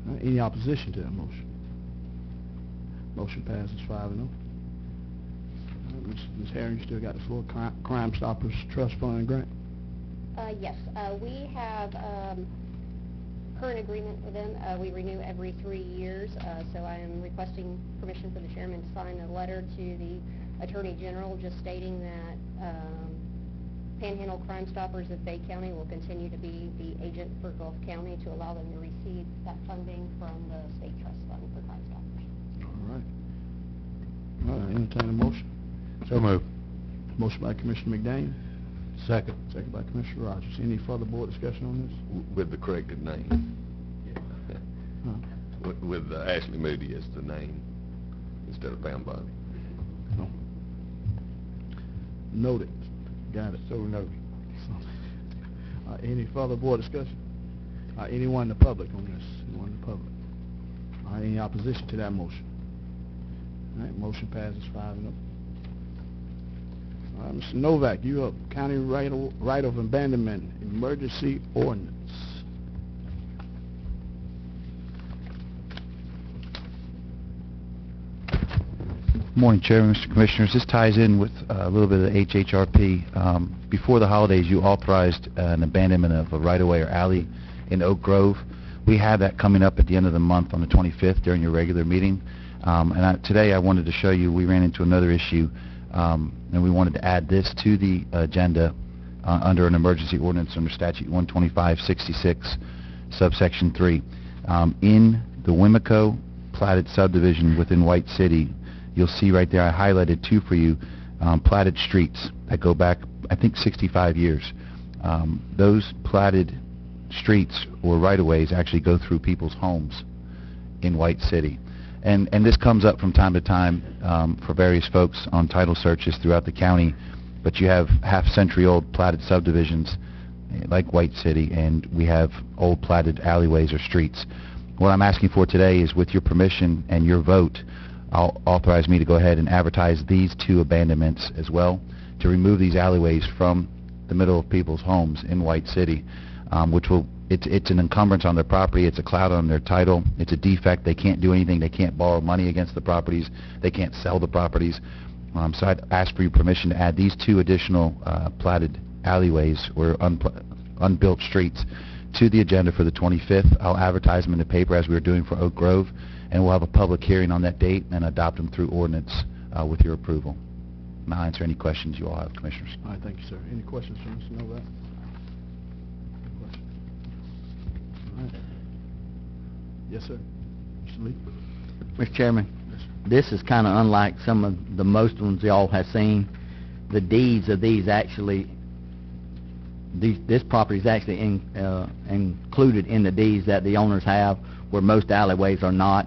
Speaker 1: All right, any opposition to that motion? Motion passes 5-0. Ms. Herring, you still got the floor. Crime Stoppers Trust Fund grant?
Speaker 10: Yes, we have current agreement with them. We renew every 3 years, so I am requesting permission for the chairman to sign a letter to the Attorney General just stating that Panhandle Crime Stoppers of Bay County will continue to be the agent for Gulf County to allow them to receive that funding from the State Trust Fund for Crime Stoppers.
Speaker 1: All right. All right, entertain a motion.
Speaker 5: So moved.
Speaker 1: Motion by Commissioner McDaniel.
Speaker 5: Second.
Speaker 1: Second by Commissioner Rogers. Any further board discussion on this?
Speaker 8: With the corrected name.
Speaker 1: Huh?
Speaker 8: With Ashley Moody as the name instead of Pam Bobby.
Speaker 1: No. Noted. Got it.
Speaker 2: So noted.
Speaker 1: Any further board discussion? Anyone in the public on this? Anyone in the public? Any opposition to that motion? All right, motion passes 5-0. Mr. Novak, you up, County Right of Abandonment Emergency Ordinance.
Speaker 4: Morning, Chairman, Mr. Commissioners. This ties in with a little bit of the HHRP. Before the holidays, you authorized an abandonment of a right-of-way or alley in Oak Grove. We have that coming up at the end of the month on the 25th during your regular meeting. Today I wanted to show you, we ran into another issue, and we wanted to add this to the agenda under an emergency ordinance under statute 12566, subsection 3. In the Wimico platted subdivision within White City, you'll see right there, I highlighted two for you, platted streets that go back, I think, 65 years. Those platted streets or right-of-ways actually go through people's homes in White City. And this comes up from time to time for various folks on title searches throughout the county, but you have half-century-old platted subdivisions like White City, and we have old platted alleyways or streets. What I'm asking for today is, with your permission and your vote, I'll authorize me to go ahead and advertise these two abandonments as well, to remove these alleyways from the middle of people's homes in White City, which will, it's an encumbrance on their property, it's a cloud on their title, it's a defect, they can't do anything, they can't borrow money against the properties, they can't sell the properties. So I'd ask for your permission to add these two additional platted alleyways or unbuilt streets to the agenda for the 25th. I'll advertise them in the paper as we were doing for Oak Grove, and we'll have a public hearing on that date and adopt them through ordinance with your approval. And I'll answer any questions you all have, Commissioners.
Speaker 1: All right, thank you, sir. Any questions for Mr. Novak? All right. Yes, sir. Mr. Lee?
Speaker 9: Mr. Chairman, this is kind of unlike some of the most ones y'all have seen. The deeds of these actually, this property is actually included in the deeds that the owners have, where most alleyways are not.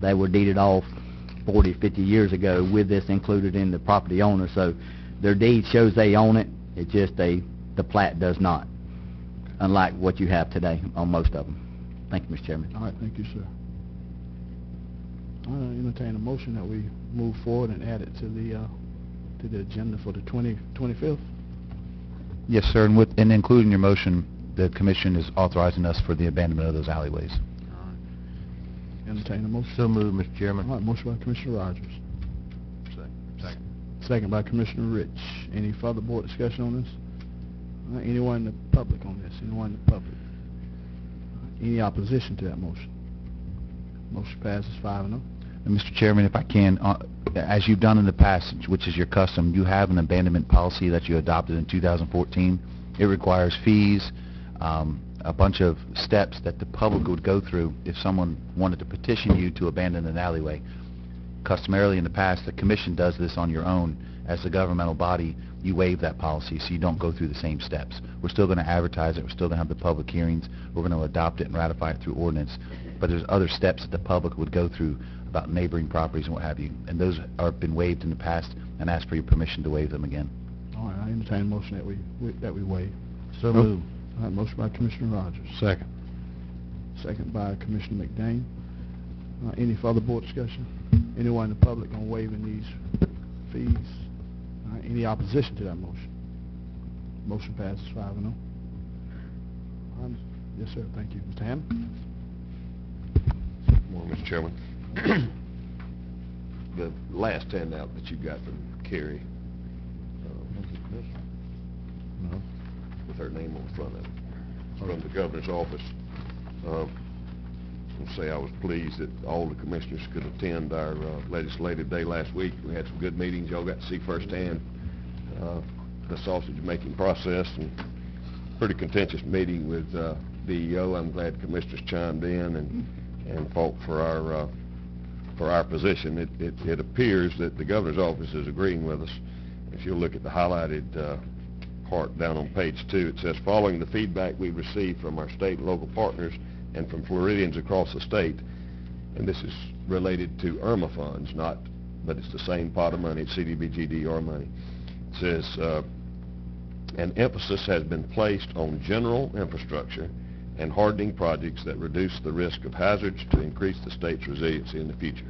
Speaker 9: They were deeded off 40, 50 years ago with this included in the property owner, so their deed shows they own it. It's just the plat does not, unlike what you have today on most of them. Thank you, Mr. Chairman.
Speaker 1: All right, thank you, sir. All right, entertain a motion that we move forward and add it to the agenda for the 25th.
Speaker 4: Yes, sir, and including your motion, the Commission is authorizing us for the abandonment of those alleyways.
Speaker 1: All right. Entertain a motion.
Speaker 5: So moved, Mr. Chairman.
Speaker 1: All right, motion by Commissioner Rogers.
Speaker 5: Second.
Speaker 1: Second by Commissioner Rich. Any further board discussion on this? All right, anyone in the public on this? Anyone in the public? Any opposition to that motion? Motion passes 5-0.
Speaker 4: And Mr. Chairman, if I can, as you've done in the past, which is your custom, you have an abandonment policy that you adopted in 2014. It requires fees, a bunch of steps that the public would go through if someone wanted to petition you to abandon an alleyway. Customarily in the past, the Commission does this on your own. As the governmental body, you waive that policy, so you don't go through the same steps. We're still going to advertise it, we're still going to have the public hearings, we're going to adopt it and ratify it through ordinance, but there's other steps that the public would go through about neighboring properties and what have you, and those have been waived in the past, and ask for your permission to waive them again.
Speaker 1: All right, I entertain a motion that we waive.
Speaker 5: So moved.
Speaker 1: All right, motion by Commissioner Rogers.
Speaker 5: Second.
Speaker 1: Second by Commissioner McDaniel. Any further board discussion? Anyone in the public on waiving these fees? All right, any opposition to that motion? Motion passes 5-0. Yes, sir, thank you. Mr. Hammond?
Speaker 8: Good morning, Mr. Chairman. The last handout that you got from Carrie,
Speaker 1: No.
Speaker 8: with her name on the front of it, from the governor's office. I'll say I was pleased that all the commissioners could attend our legislative day last week. We had some good meetings. Y'all got to see firsthand the sausage-making process, and pretty contentious meeting with DEO. I'm glad commissioners chimed in and fought for our position. It appears that the governor's office is agreeing with us. If you'll look at the highlighted part down on page 2, it says, following the feedback we received from our state and local partners and from Floridians across the state, and this is related to IRMA funds, but it's the same pot of money, it's CDBG-DR money. It says, an emphasis has been placed on general infrastructure and hardening projects that reduce the risk of hazards to increase the state's resiliency in the future.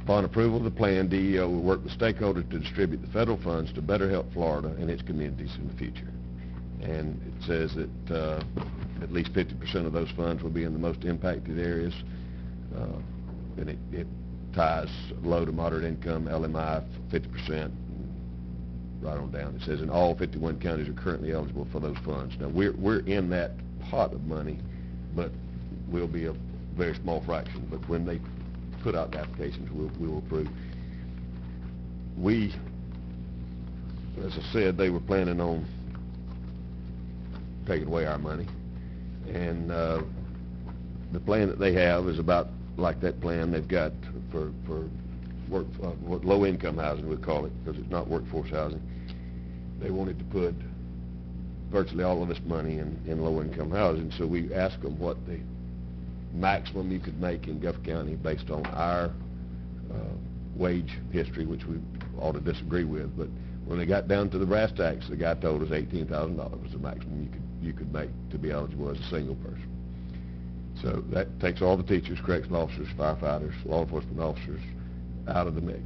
Speaker 8: Upon approval of the plan, DEO will work with stakeholders to distribute the federal funds to better help Florida and its communities in the future. And it says that at least 50% of those funds will be in the most impacted areas, and it ties low to moderate income, LMI 50%, right on down. It says in all 51 counties are currently eligible for those funds. Now we're in that pot of money, but we'll be a very small fraction. But when they put out the applications, we will approve. We, as I said, they were planning on taking away our money, and the plan that they have is about like that plan they've got for low-income housing, we call it, because it's not workforce housing. They wanted to put virtually all of this money in low-income housing, so we asked them what the maximum you could make in Guff County based on our wage history, which we ought to disagree with. But when they got down to the brass tacks, the guy told us $18,000 was the maximum you could make to be eligible as a single person. So that takes all the teachers, correctional officers, firefighters, law enforcement officers out of the mix.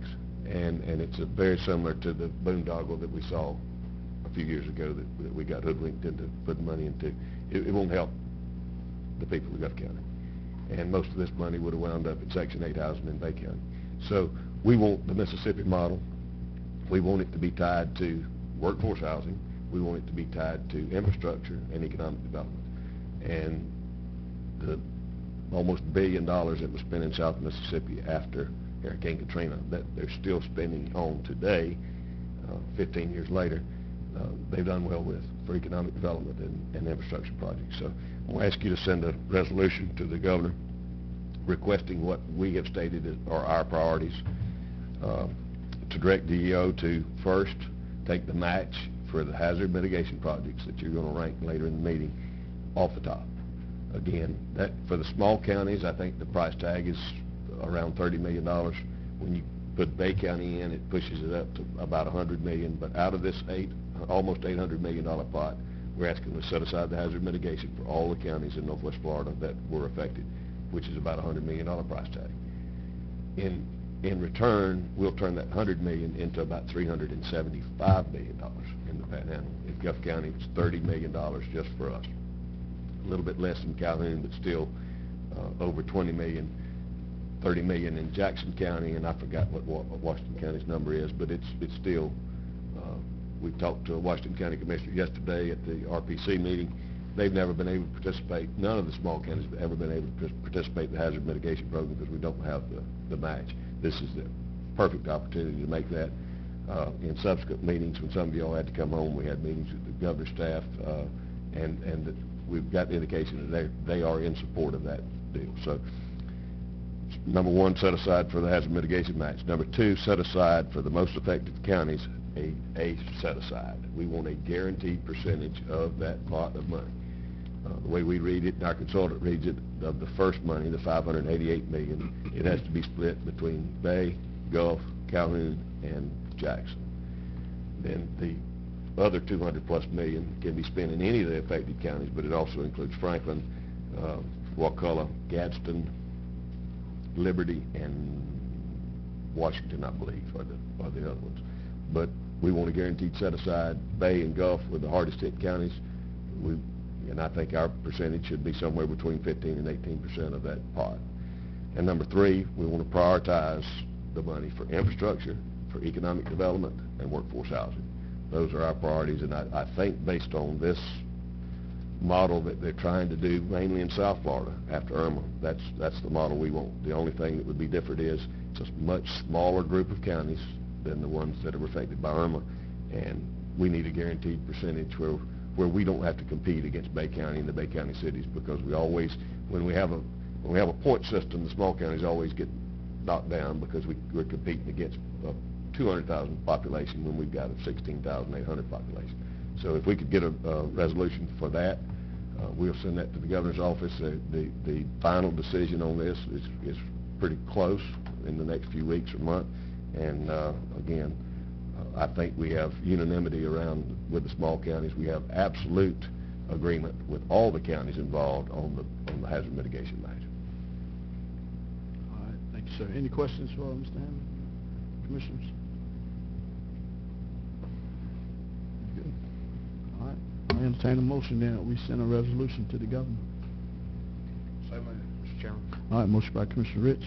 Speaker 8: And it's very similar to the boondoggle that we saw a few years ago that we got hoodwinked into putting money into. It won't help the people of Guff County. And most of this money would have wound up in Section 8 housing in Bay County. So we want the Mississippi model. We want it to be tied to workforce housing. We want it to be tied to infrastructure and economic development. And the almost $1 billion that was spent in South Mississippi after Hurricane Katrina, that they're still spending on today, 15 years later, they've done well with for economic development and infrastructure projects. So I'm going to ask you to send a resolution to the governor requesting what we have stated are our priorities, to direct DEO to first take the match for the hazard mitigation projects that you're going to rank later in the meeting off the top. Again, that for the small counties, I think the price tag is around $30 million. When you put Bay County in, it pushes it up to about $100 million. But out of this almost $800 million pot, we're asking to set aside the hazard mitigation for all the counties in Northwest Florida that were affected, which is about a $100 million price tag. In return, we'll turn that $100 million into about $375 million in the Panhandle. In Guff County, it's $30 million just for us. A little bit less in Calhoun, but still over $20 million. $30 million in Jackson County, and I forgot what Washington County's number is, but it's still. We talked to a Washington County commissioner yesterday at the RPC meeting. They've never been able to participate. None of the small counties have ever been able to participate in the hazard mitigation program because we don't have the match. This is the perfect opportunity to make that. In subsequent meetings, when some of y'all had to come home, we had meetings with the governor's staff, and we've got the indication that they are in support of that deal. So, number one, set aside for the hazard mitigation match. Number two, set aside for the most affected counties a set aside. We want a guaranteed percentage of that pot of money. The way we read it, and our consultant reads it, of the first money, the $588 million, it has to be split between Bay, Gulf, Calhoun, and Jackson. Then the other $200+ million can be spent in any of the affected counties, but it also includes Franklin, Wakulla, Gadsden, Liberty, and Washington, I believe, are the other ones. But we want a guaranteed set aside. Bay and Gulf were the hardest hit counties, and I think our percentage should be somewhere between 15 and 18% of that pot. And number three, we want to prioritize the money for infrastructure, for economic development, and workforce housing. Those are our priorities, and I think based on this model that they're trying to do mainly in South Florida after Irma, that's the model we want. The only thing that would be different is it's a much smaller group of counties than the ones that are affected by Irma, and we need a guaranteed percentage where we don't have to compete against Bay County and the Bay County cities, because we always, when we have a point system, the small counties always get knocked down because we're competing against a 200,000 population when we've got a 16,800 population. So if we could get a resolution for that, we'll send that to the governor's office. The final decision on this is pretty close in the next few weeks or month. And again, I think we have unanimity around with the small counties. We have absolute agreement with all the counties involved on the hazard mitigation measure.
Speaker 1: All right, thank you, you, sir. Any questions for Mr. Hammond? Commissioners? Good. All right. I entertain a motion then that we send a resolution to the governor.
Speaker 7: So moved, Mr. Chairman.
Speaker 1: All right, motion by Commissioner Rich.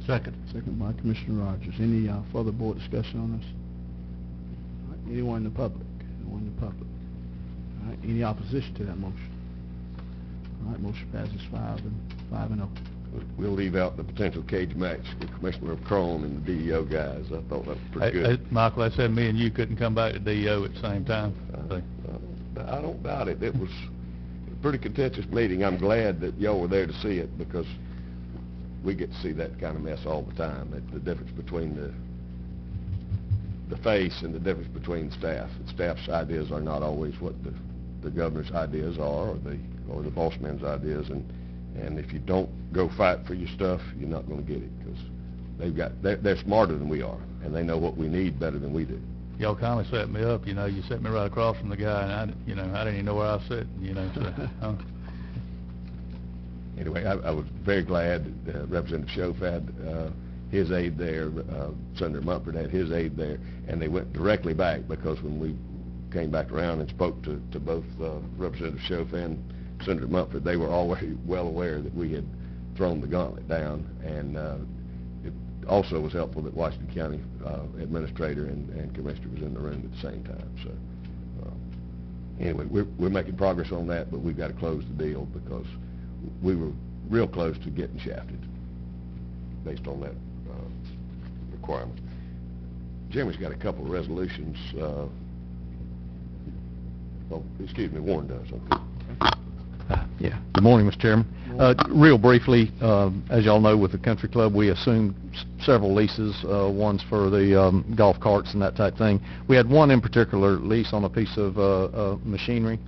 Speaker 2: Second.
Speaker 1: Second by Commissioner Rogers. Any further board discussion on this? All right, anyone in the public? Anyone in the public? All right, any opposition to that motion? All right, motion passes 5-0.
Speaker 8: We'll leave out the potential cage match with Commissioner Crone and the DEO guys. I thought that was pretty good.
Speaker 3: Michael, I said me and you couldn't come back to DEO at the same time.
Speaker 8: I don't doubt it. It was a pretty contentious meeting. I'm glad that y'all were there to see it, because we get to see that kind of mess all the time. The difference between the face and the difference between staff. The staff's ideas are not always what the governor's ideas are, or the boss man's ideas, and if you don't go fight for your stuff, you're not going to get it, because they're smarter than we are, and they know what we need better than we do.
Speaker 3: Y'all kindly set me up, you set me right across from the guy, and I didn't even know where I was sitting, so.
Speaker 8: Anyway, I was very glad that Representative Schoaf had his aide there, Senator Mumford had his aide there, and they went directly back, because when we came back around and spoke to both Representative Schoaf and Senator Mumford, they were already well aware that we had thrown the gauntlet down, and it also was helpful that Washington County Administrator and Commissioner was in the room at the same time. So anyway, we're making progress on that, but we've got to close the deal, because we were real close to getting shafted based on that requirement. Jeremy's got a couple of resolutions. Warren does.
Speaker 11: Yeah. Good morning, Mr. Chairman. Real briefly, as y'all know, with the country club, we assumed several leases, ones for the golf carts and that type thing. We had one in particular lease on a piece of machinery.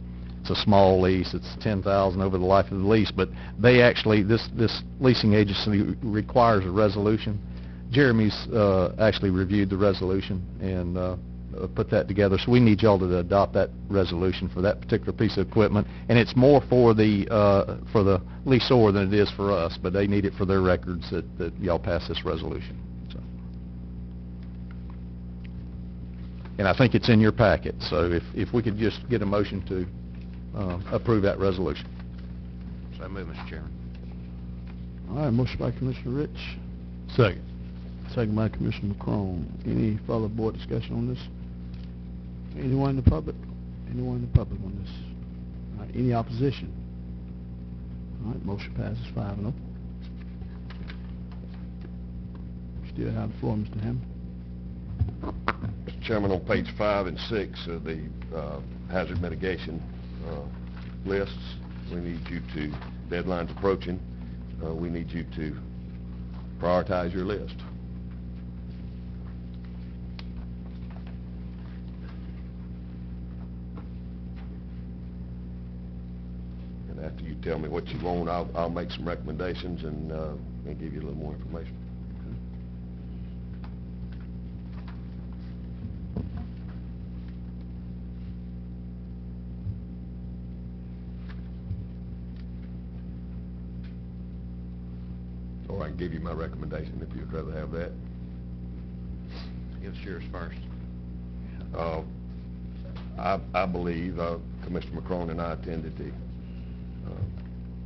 Speaker 11: It's a small lease. It's $10,000 over the life of the lease, but they actually, this leasing agency requires a resolution. Jeremy's actually reviewed the resolution and put that together, so we need y'all to adopt that resolution for that particular piece of equipment, and it's more for the leaseor than it is for us, but they need it for their records that y'all pass this resolution. So. And I think it's in your packet, so if we could just get a motion to approve that resolution.
Speaker 7: So moved, Mr. Chairman.
Speaker 1: All right, motion by Commissioner Rich.
Speaker 3: Second.
Speaker 1: Second by Commissioner McCrone. Any further board discussion on this? Anyone in the public? Anyone in the public on this? All right, any opposition? All right, motion passes 5-0. Still have the floor, Mr. Hammond.
Speaker 8: Mr. Chairman, on page 5 and 6 of the hazard mitigation lists, we need you to, deadlines approaching, we need you to prioritize your list. And after you tell me what you want, I'll make some recommendations and give you a little more information. Or I can give you my recommendation if you'd rather have that.
Speaker 7: Give us yours first.
Speaker 8: I believe Commissioner McCrone and I attended the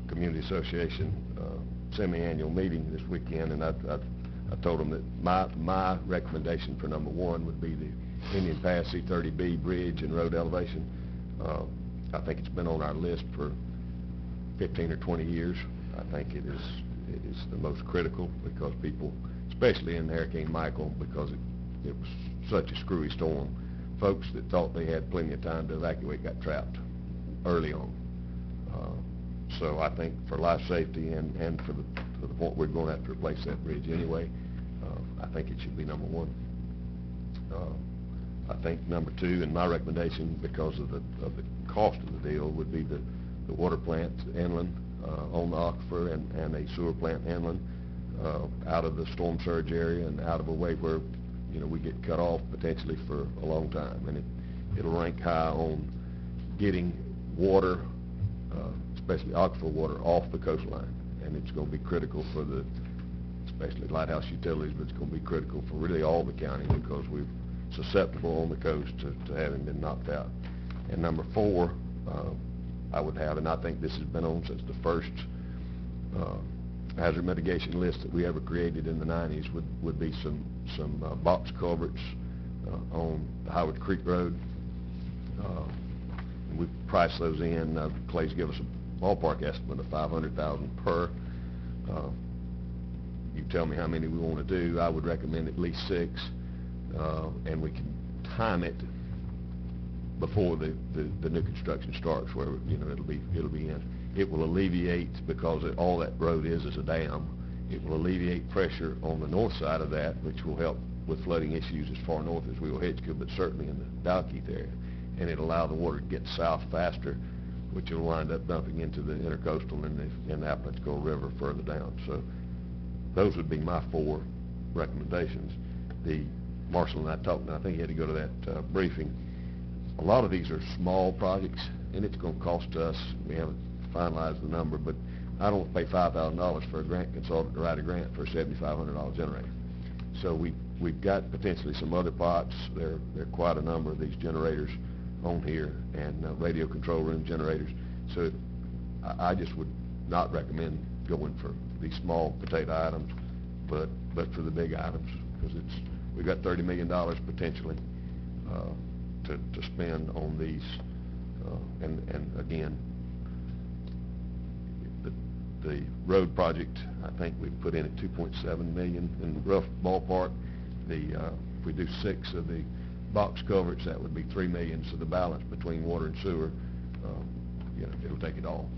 Speaker 8: Community Association semi-annual meeting this weekend, and I told them that my recommendation for number 1 would be the Indian Pass C30B bridge and road elevation. I think it's been on our list for 15 or 20 years. I think it is the most critical, because people, especially in Hurricane Michael, because it was such a screwy storm, folks that thought they had plenty of time to evacuate got trapped early on. So I think for life safety and for the point we're going to have to replace that bridge anyway, I think it should be number 1. I think number 2, and my recommendation, because of the cost of the deal, would be the water plant inland on the aquifer and a sewer plant inland out of the storm surge area and out of a way where we get cut off potentially for a long time, and it'll rank high on getting water, especially aquifer water, off the coastline, and it's going to be critical for the especially lighthouse utilities, but it's going to be critical for really all the county because we're susceptible on the coast to having been knocked out. And number 4, I would have, and I think this has been on since the first hazard mitigation list that we ever created in the 90s, would be some box culverts on the Howard Creek Road. We priced those in. Clay's give us a ballpark estimate of $500,000 per. You tell me how many we want to do. I would recommend at least 6, and we can time it before the new construction starts, where it'll be in. It will alleviate, because all that road is a dam. It will alleviate pressure on the north side of that, which will help with flooding issues as far north as we will Hitchcock, but certainly in the Dalkeith area. And it'll allow the water to get south faster, which will wind up dumping into the intercoastal and the Apalachicola River further down. So those would be my 4 recommendations. Marshall and I talked, and I think he had to go to that briefing. A lot of these are small projects, and it's going to cost us, we haven't finalized the number, but I don't pay $5,000 for a grant consultant to write a grant for a $7,500 generator. So we've got potentially some other pots. There are quite a number of these generators on here, and radio control room generators. So I just would not recommend going for these small potato items, but for the big items, because we've got $30 million potentially to spend on these, and again, the road project, I think we've put in at $2.7 million in the rough ballpark. If we do 6 of the box culverts, that would be $3 million. So the balance between water and sewer, it'll take it all.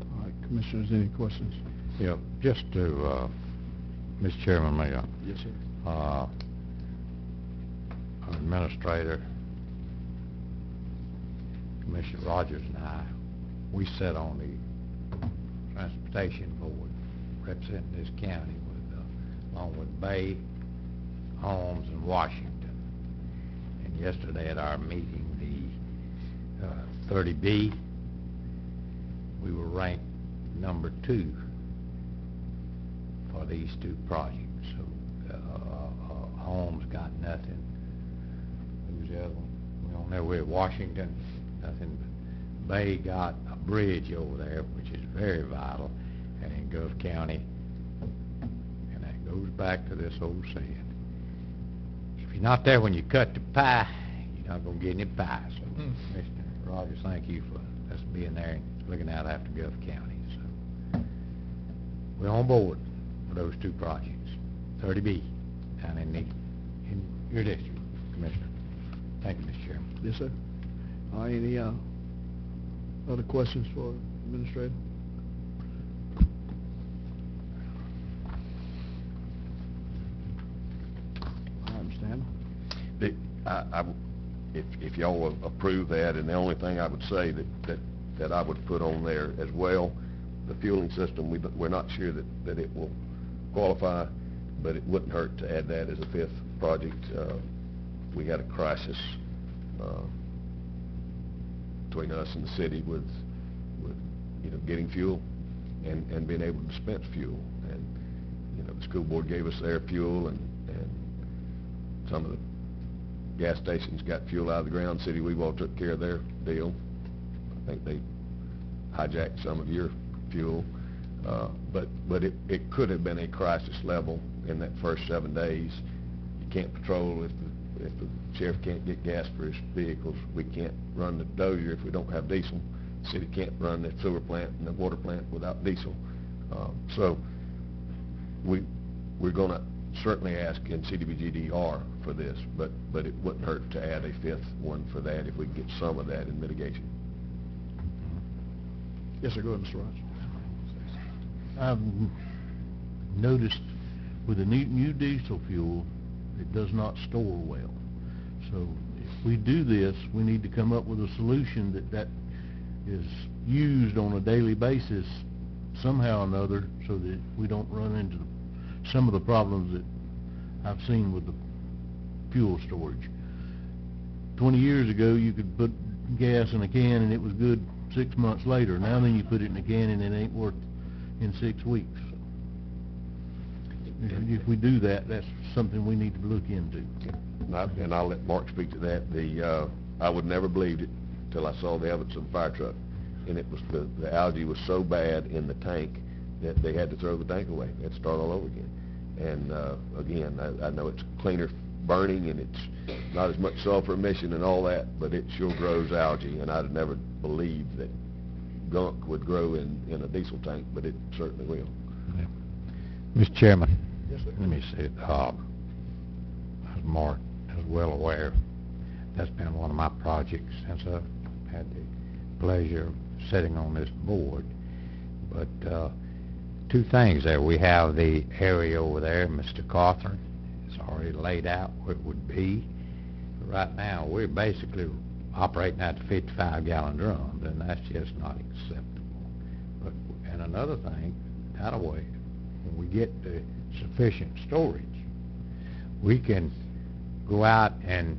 Speaker 1: All right, Commissioners, any questions?
Speaker 5: Yeah, just to, Mr. Chairman, may I?
Speaker 1: Yes, sir.
Speaker 5: Our administrator, Commissioner Rogers and I, we sat on the Transportation Board representing this county along with Bay, Holmes, and Washington. And yesterday at our meeting, the 30B, we were ranked number 2 for these 2 projects. So Holmes got nothing. Who's the other one? We don't know where. Washington, nothing. Bay got a bridge over there, which is very vital, and in Gulf County, and that goes back to this old saying: if you're not there when you cut the pie, you're not going to get any pie. So, Mr. Rogers, thank you for us being there and looking out after Gulf County. So we're on board for those 2 projects, 30B, down in your district, Commissioner. Thank you, Mr. Chairman.
Speaker 1: Yes, sir. Any other questions for Administrator? All right, Mr. Hammond.
Speaker 8: If y'all will approve that, and the only thing I would say that I would put on there as well, the fueling system, we're not sure that it will qualify, but it wouldn't hurt to add that as a 5th project. We had a crisis between us and the city with getting fuel and being able to dispense fuel. And the school board gave us their fuel, and some of the gas stations got fuel out of the ground. City Weevil took care of their deal. I think they hijacked some of your fuel, but it could have been a crisis level in that first 7 days. You can't patrol if the sheriff can't get gas for his vehicles. We can't run the dozer if we don't have diesel. The city can't run the sewer plant and the water plant without diesel. So we're going to certainly ask in CDBGDR for this, but it wouldn't hurt to add a 5th one for that if we can get some of that in mitigation.
Speaker 1: Yes, sir. Go ahead, Mr. Rogers.
Speaker 12: I've noticed with the new diesel fuel, it does not store well. So if we do this, we need to come up with a solution that is used on a daily basis somehow or another, so that we don't run into some of the problems that I've seen with the fuel storage. 20 years ago, you could put gas in a can and it was good 6 months later. Now then you put it in a can and it ain't worth in 6 weeks. If we do that, that's something we need to look into.
Speaker 8: And I'll let Mark speak to that. I would never believed it till I saw the evidence of the fire truck. And it was, the algae was so bad in the tank that they had to throw the tank away. They had to start all over again. And again, I know it's cleaner burning and it's not as much sulfur emission and all that, but it sure grows algae, and I'd have never believed that gunk would grow in a diesel tank, but it certainly will.
Speaker 5: Mr. Chairman.
Speaker 1: Yes, sir.
Speaker 5: Let me say it. As Mark is well aware, that's been one of my projects since I've had the pleasure of sitting on this board. But two things there. We have the area over there, Mr. Cawthorn. It's already laid out where it would be. Right now, we're basically operating at the 55-gallon drums, and that's just not acceptable. But, and another thing, that way, when we get the sufficient storage, we can go out and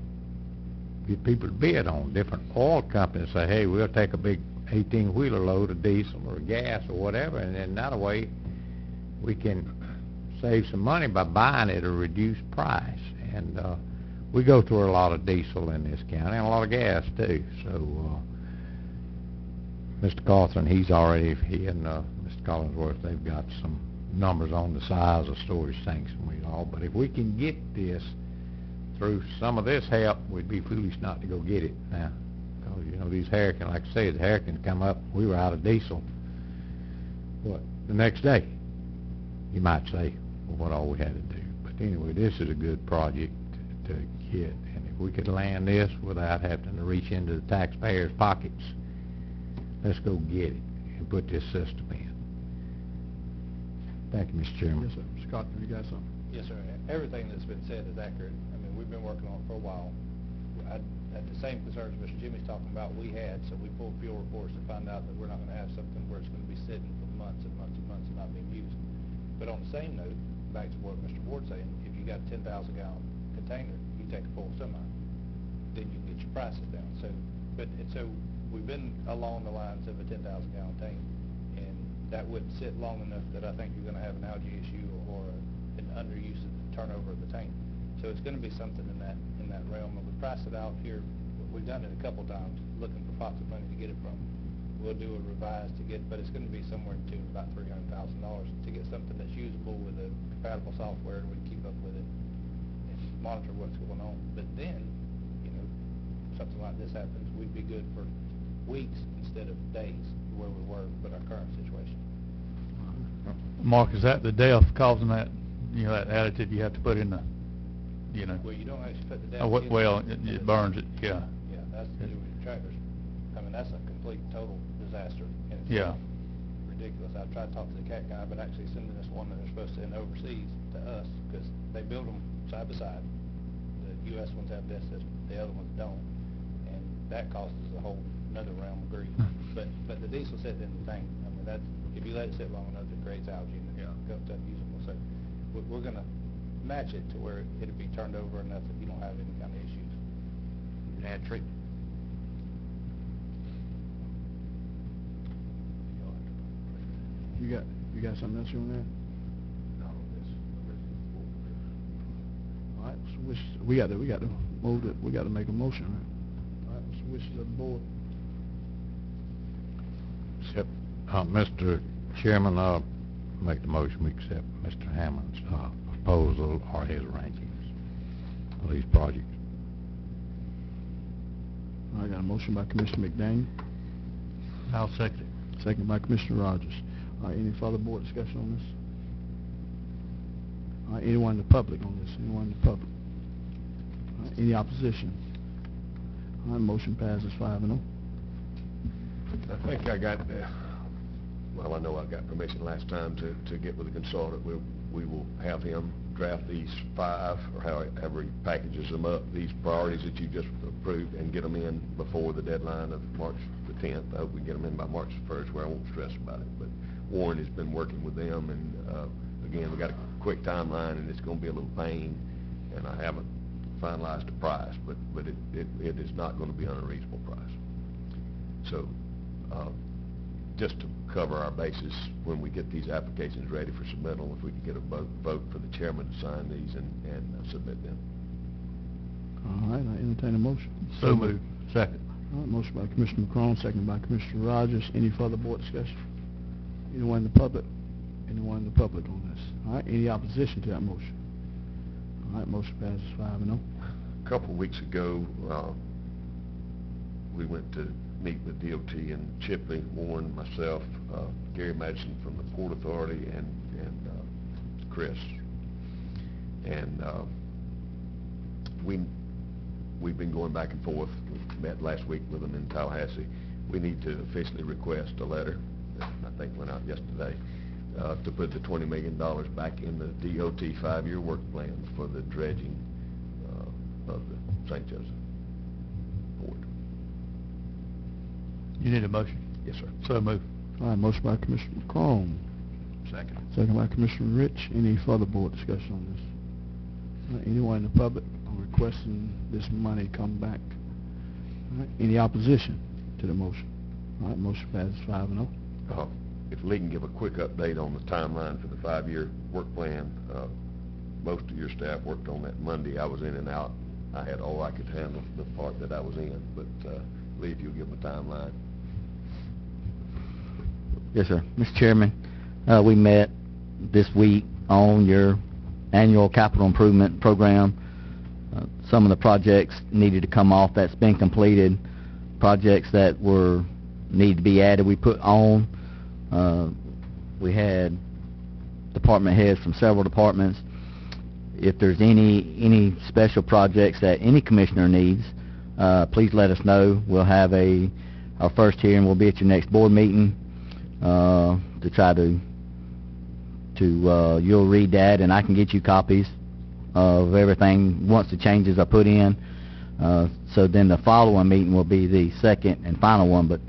Speaker 5: get people to bid on. Different oil companies say, hey, we'll take a big 18-wheeler load of diesel or gas or whatever, and then that way we can save some money by buying it at a reduced price. And we go through a lot of diesel in this county and a lot of gas too. So Mr. Cawthorn, he and Mr. Collinsworth, they've got some numbers on the size of storage tanks and we all. But if we can get this through some of this help, we'd be foolish not to go get it now. Because, you know, these hurricanes, like I said, the hurricanes come up, we were out of diesel, what, the next day? You might say, well, what all we had to do. But anyway, this is a good project to get. And if we could land this without having to reach into the taxpayers' pockets, let's go get it and put this system in. Thank you, Mr. Chairman.
Speaker 1: Yes, sir. Scott, have you got something?
Speaker 13: Yes, sir. Everything that's been said is accurate. I mean, we've been working on it for a while. I had the same concerns Mr. Jimmy's talking about we had, so we pulled fuel reports to find out that we're not going to have something where it's going to be sitting for months and months and months and not being used. But on the same note, back to what Mr. Ward's saying, if you got a 10,000-gallon container, you take a full semi, then you can get your prices down. So, so we've been along the lines of a 10,000-gallon tank, and that wouldn't sit long enough that I think you're going to have an algae issue or an underuse of the turnover of the tank. So it's going to be something in that realm. And we price it out here. We've done it a couple times, looking for pots of money to get it from. We'll do a revised to get, but it's going to be somewhere in tune about $300,000 to get something that's usable with a compatible software, and we can keep up with it and monitor what's going on. But then, you know, something like this happens, we'd be good for weeks instead of days where we were with our current situation.
Speaker 3: Mark, is that the depth causing that, you know, that additive you have to put in the, you know?
Speaker 13: Well, you don't actually put the depth in.
Speaker 3: Well, it burns it, yeah.
Speaker 13: Yeah, that's to do with trailers. I mean, that's a complete, total disaster. And it's
Speaker 3: Yeah.
Speaker 13: ridiculous. I tried to talk to the cat guy, but actually sending us one that they're supposed to send overseas to us, because they build them side by side. The U.S. ones have this system, the other ones don't. And that causes a whole another realm of grief. But the diesel sitting in the tank, I mean, that's, if you let it sit long enough, it creates algae and it becomes unusable. So we're going to match it to where it'll be turned over enough that you don't have any kind of issues.
Speaker 7: Add treatment.
Speaker 1: You got something else you want to add? All right, so we got to move it. We got to make a motion, right? All right, what's the wishes of the board?
Speaker 5: Accept, Mr. Chairman, I'll make the motion we accept Mr. Hammond's proposal or his arrangements for these projects.
Speaker 1: I got a motion by Commissioner McDaniel.
Speaker 12: I'll second it.
Speaker 1: Second by Commissioner Rogers. Any further board discussion on this? Anyone in the public on this? Anyone in the public? Any opposition? Motion passes 5-0.
Speaker 8: I think I got, well, I know I got permission last time to get with the consultant. We will have him draft these 5, or however he packages them up, these priorities that you just approved, and get them in before the deadline of March the 10th. I hope we get them in by March the 1st, where I won't stress about it. But Warren has been working with them, and again, we got a quick timeline, and it's going to be a little pain, and I haven't finalized the price, but it is not going to be an unreasonable price. So just to cover our bases when we get these applications ready for submittal, if we could get a vote for the chairman to sign these and submit them.
Speaker 1: All right, I entertain a motion.
Speaker 3: So moved.
Speaker 12: Second.
Speaker 1: All right, motion by Commissioner McCrone, second by Commissioner Rogers. Any further board discussion? Anyone in the public? Anyone in the public on this? All right, any opposition to that motion? All right, motion passes 5-0.
Speaker 8: A couple of weeks ago, we went to meet with DOT and Chipley, Warren, myself, Gary Madison from the Port Authority, and Chris. And we've been going back and forth. We met last week with them in Tallahassee. We need to officially request a letter that I think went out yesterday to put the $20 million back in the DOT 5-year work plan for the dredging of the St. Joseph Port.
Speaker 3: You need a motion?
Speaker 8: Yes, sir.
Speaker 3: So moved.
Speaker 1: All right, motion by Commissioner McCrone,
Speaker 8: Second.
Speaker 1: second by Commissioner Rich. Any further board discussion on this? All right, anyone in the public requesting this money come back? All right, any opposition to the motion? All right, motion passes 5-0.
Speaker 8: If Lee can give a quick update on the timeline for the 5-year work plan. Most of your staff worked on that Monday. I was in and out. I had all I could handle the part that I was in, but Lee, if you'll give them a timeline.
Speaker 9: Yes, sir. Mr. Chairman, we met this week on your annual capital improvement program. Some of the projects needed to come off that's been completed. Projects that need to be added, we put on. We had department heads from several departments. If there's any special projects that any commissioner needs, please let us know. We'll have our first hearing will be at your next board meeting to try to you'll read that, and I can get you copies of everything once the changes are put in. So then the following meeting will be the second and final one, but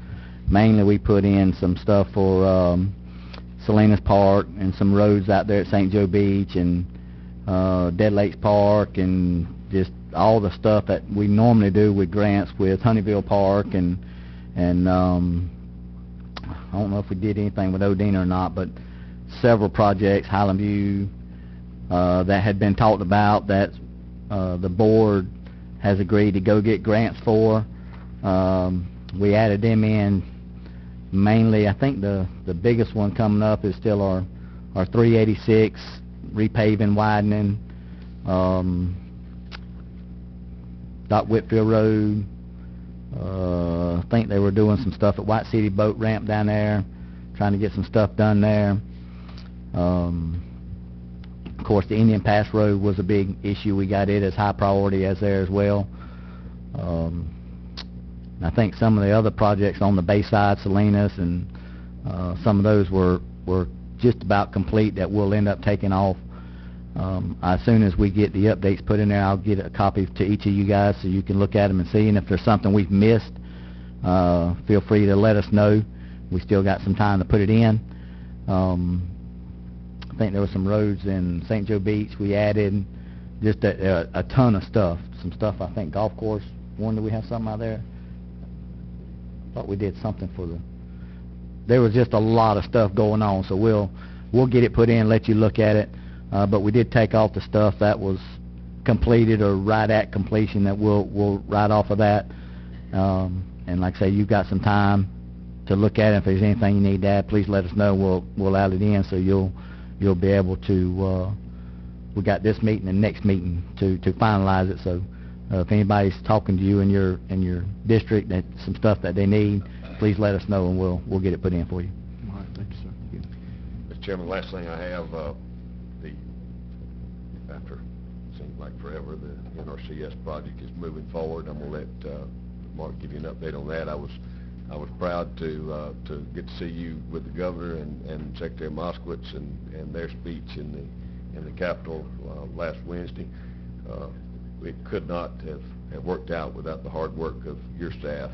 Speaker 9: mainly we put in some stuff for Salinas Park and some roads out there at St. Joe Beach and Dead Lakes Park, and just all the stuff that we normally do with grants with Honeyville Park, and I don't know if we did anything with Odina or not, but several projects, Highland View, that had been talked about that the board has agreed to go get grants for. We added them in mainly. I think the biggest one coming up is still our 386 repaving, widening, Doc Whitfield Road. I think they were doing some stuff at White City Boat Ramp down there, trying to get some stuff done there. Of course, the Indian Pass Road was a big issue. We got it as high priority as there as well. I think some of the other projects on the Bayside, Salinas, and some of those were just about complete that we'll end up taking off. As soon as we get the updates put in there, I'll get a copy to each of you guys so you can look at them and see. And if there's something we've missed, feel free to let us know. We still got some time to put it in. I think there were some roads in St. Joe Beach we added, just a ton of stuff. Some stuff, I think, golf course. One, do we have something out there? Thought we did something for there was just a lot of stuff going on, so we'll get it put in, let you look at it. But we did take off the stuff that was completed or right at completion that we'll write off of that. And like I say, you've got some time to look at it. If there's anything you need to add, please let us know. We'll add it in so you'll be able to, we got this meeting and next meeting to finalize it. So if anybody's talking to you in your district, that some stuff that they need, please let us know and we'll get it put in for you.
Speaker 1: All right, thank you, sir.
Speaker 8: Mr. Chairman, last thing I have, after seems like forever, the NRCS project is moving forward. I'm going to let Mark give you an update on that. I was proud to get to see you with the governor and Secretary Moskowitz and their speech in the Capitol last Wednesday. It could not have worked out without the hard work of your staff,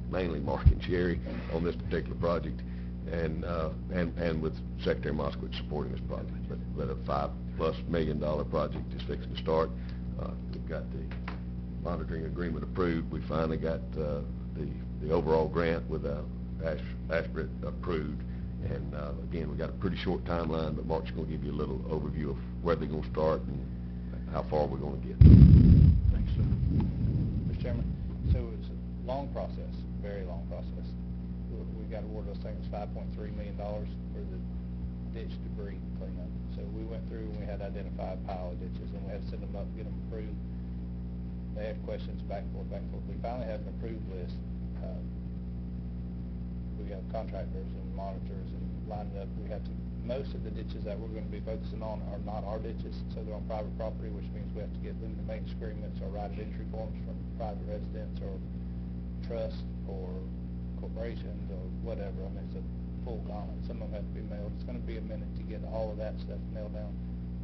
Speaker 8: mainly Mark and Sherry, on this particular project, and with Secretary Moskowitz supporting this project. But a $5+ million project is fixing to start. We've got the monitoring agreement approved. We finally got the overall grant with Ashbridge approved. And again, we got a pretty short timeline, but Mark's going to give you a little overview of where they're going to start and how far we're going to get.
Speaker 1: Thanks, sir.
Speaker 13: Mr. Chairman, so it's a long process, very long process. We got awarded those things $5.3 million for the ditch debris cleanup. So we went through and we had identified a pile of ditches, and we had to send them up, get them approved. They had questions back and forth, back and forth. We finally have an approved list. We have contractors and monitors and lined up. We have to, most of the ditches that we're going to be focusing on are not our ditches, so they're on private property, which means we have to get limited maintenance agreements or right of entry forms from private residents or trust or corporations or whatever. I mean, it's a full gauntlet. Some of them have to be mailed. It's going to be a minute to get all of that stuff nailed down.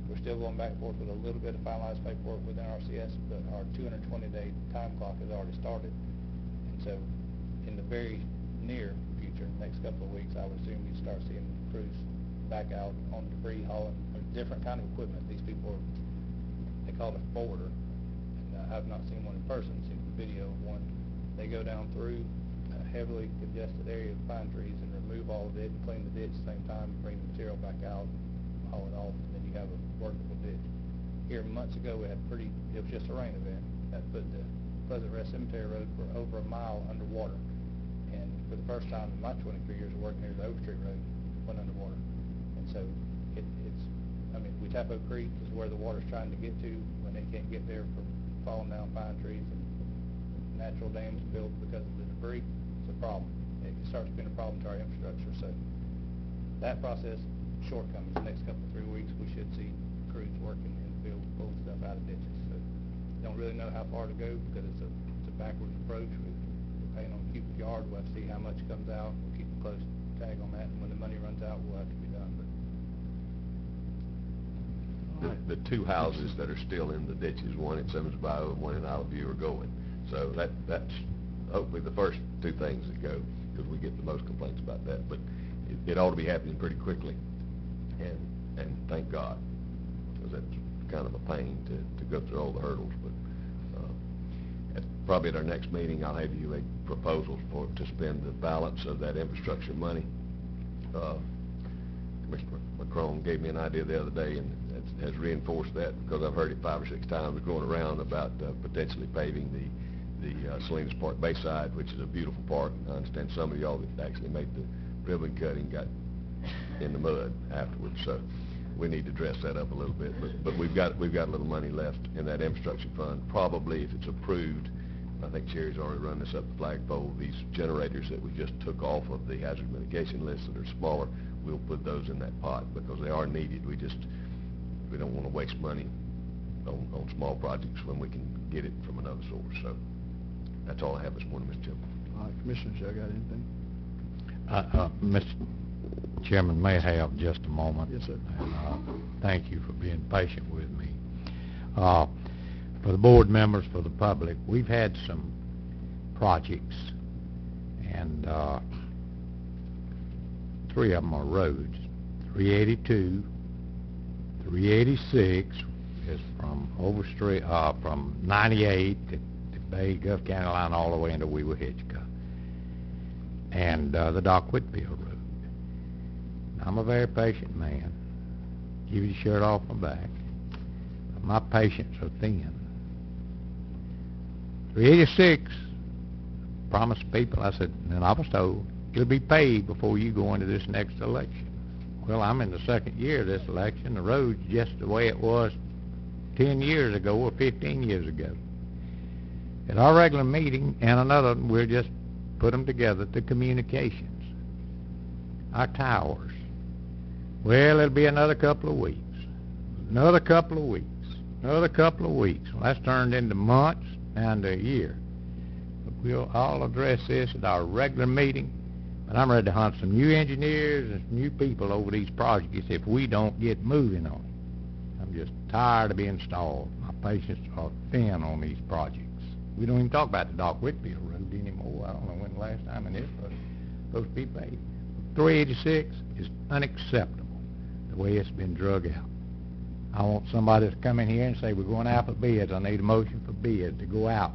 Speaker 13: We're still going back and forth with a little bit of finalized paperwork within RCS, but our 220-day time clock has already started. And so in the very near future, next couple of weeks, I would assume you'd start seeing crews back out on debris hauling a different kind of equipment. These people are, they call it a forwarder, and I've not seen one in person, seen the video of one. They go down through a heavily congested area of pine trees and remove all of it and clean the ditch at the same time, bring the material back out, haul it off, and then you have a workable ditch. Here months ago, we had it was just a rain event that put the Pleasant Rest Cemetery Road for over a mile underwater. And for the first time in my 23 years of working here, the Oak Street Road went underwater. And so I mean, Wetapo Creek is where the water's trying to get to when they can't get there from falling down pine trees and natural dams built because of the debris. It's a problem. It starts being a problem to our infrastructure. So that process, shortcomings. The next couple of 3 weeks, we should see crews working in the field, pulling stuff out of ditches. So don't really know how far to go because it's a backwards approach. We're paying on cubic yard. We'll have to see how much comes out. We'll keep a close tag on that, and when the money runs out, we'll have to be done. But
Speaker 8: The two houses that are still in the ditches, one at Simmons Bayou and one in Isle View, are going. So that's hopefully the first two things that go, because we get the most complaints about that. But it ought to be happening pretty quickly, and thank God, because that's kind of a pain to go through all the hurdles. But probably at our next meeting, I'll have you make proposals to spend the balance of that infrastructure money. Commissioner McCrone gave me an idea the other day, and has reinforced that because I've heard it 5 or 6 times going around about potentially paving the Salinas Park Bayside, which is a beautiful park. I understand some of y'all that actually made the ribbon cutting got in the mud afterwards, so we need to dress that up a little bit. But we've got a little money left in that infrastructure fund. Probably, if it's approved, I think Sherry's already run this up the flagpole, these generators that we just took off of the hazard mitigation list that are smaller, we'll put those in that pot because they are needed. We don't want to waste money on small projects when we can get it from another source. So that's all I have this morning, Mr. Chairman.
Speaker 1: All right, Commissioner, you got anything?
Speaker 5: Mr. Chairman, may I have just a moment?
Speaker 1: Yes, sir.
Speaker 5: And, thank you for being patient with me. For the board members, for the public, we've had some projects, and 3 of them are roads. 382, 386 is from Overstreet, from 98 to Bay Gulf County line all the way into Weaver Hitchcock, and the Doc Whitfield Road. I'm a very patient man. Give you the shirt off my back. But my patience are thin. 386 promised people, I said, and I was told, it'll be paid before you go into this next election. Well, I'm in the 2nd year of this election. The road's just the way it was 10 years ago or 15 years ago. At our regular meeting and another, we'll just put them together, the communications. Our towers. Well, it'll be another couple of weeks. Another couple of weeks. Another couple of weeks. Well, that's turned into months and a year. But we'll all address this at our regular meeting. And I'm ready to hunt some new engineers and some new people over these projects if we don't get moving on it. I'm just tired of being stalled. My patience are thin on these projects. We don't even talk about the Doc Whitfield Road anymore. I don't know when the last time it is supposed to be paid. 386 is unacceptable, the way it's been drug out. I want somebody to come in here and say, we're going out for bids. I need a motion for bids to go out.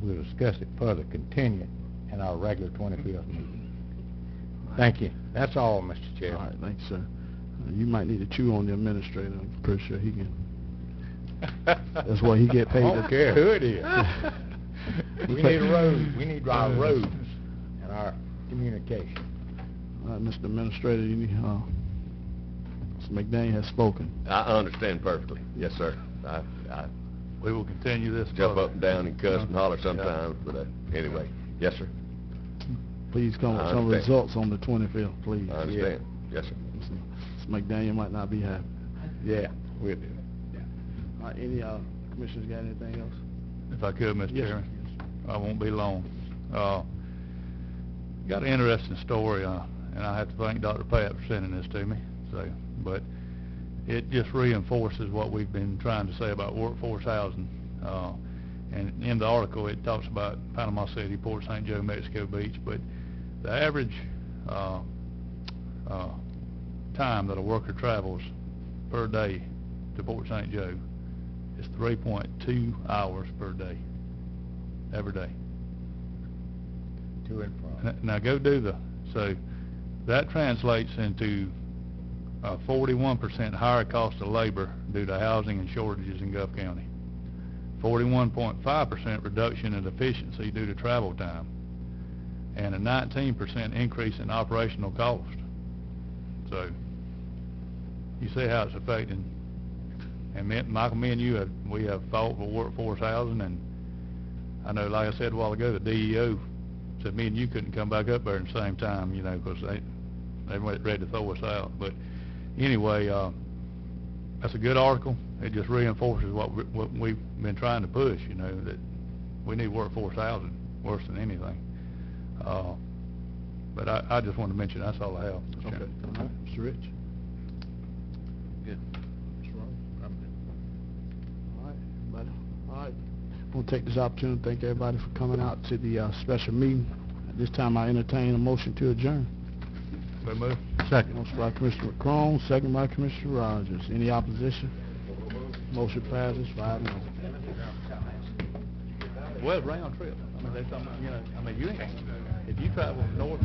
Speaker 5: We'll discuss it further, continue in our regular 25th meeting. Thank you. That's all, Mr. Chairman.
Speaker 1: All right, thanks, sir. You might need to chew on the administrator. I'm pretty sure he can. That's what he get paid.
Speaker 5: I don't care who it is. We need a road. We need our roads and our communication.
Speaker 1: All right, Mr. Administrator, you need, Mr. McDaniel has spoken.
Speaker 8: I understand perfectly. Yes, sir. I
Speaker 3: We will continue this.
Speaker 8: jump
Speaker 3: further.
Speaker 8: up and down and cuss and holler sometimes, but anyway, yes, sir.
Speaker 1: Please come with
Speaker 8: I
Speaker 1: some
Speaker 8: understand.
Speaker 1: results on the 25th, please.
Speaker 8: I understand. Yes, sir.
Speaker 1: Mr. McDaniel might not be happy.
Speaker 5: Yeah, we'll do it.
Speaker 1: All right, any, commissioners got anything else?
Speaker 3: If I could, Mr.
Speaker 1: Yes,
Speaker 3: Chairman.
Speaker 1: yes.
Speaker 3: I won't be long. Got an interesting story, and I have to thank Dr. Pat for sending this to me. But it just reinforces what we've been trying to say about workforce housing. And in the article, it talks about Panama City, Port St. Joe, Mexico Beach, but the average time that a worker travels per day to Port St. Joe is 3.2 hours per day, every day.
Speaker 5: To and from.
Speaker 3: Now go do so that translates into a 41% higher cost of labor due to housing and shortages in Gulf County. 41.5% reduction in efficiency due to travel time, and a 19% increase in operational cost. So you see how it's affecting. And Michael, me and you, we have fought for workforce housing, and I know, like I said a while ago, the DEO said me and you couldn't come back up there at the same time, you know, because they weren't ready to throw us out. But anyway, that's a good article. It just reinforces what we've been trying to push, you know, that we need workforce housing worse than anything. But I just wanted to mention that's all I have. Mr.
Speaker 1: Okay.
Speaker 3: Chairman.
Speaker 1: All right, Mr. Rich?
Speaker 3: Good.
Speaker 1: Mr. Rogers? I'm good. All right, everybody. All right. I want to take this opportunity to thank everybody for coming out to the special meeting. At this time, I entertain a motion to adjourn.
Speaker 3: So moved.
Speaker 1: Second. Motion by Commissioner McCrone, second by Commissioner Rogers. Any opposition? Motion passes 5-0.
Speaker 3: Well, it's round trip. I mean, there's some, you know, I mean, you ain't, if you travel north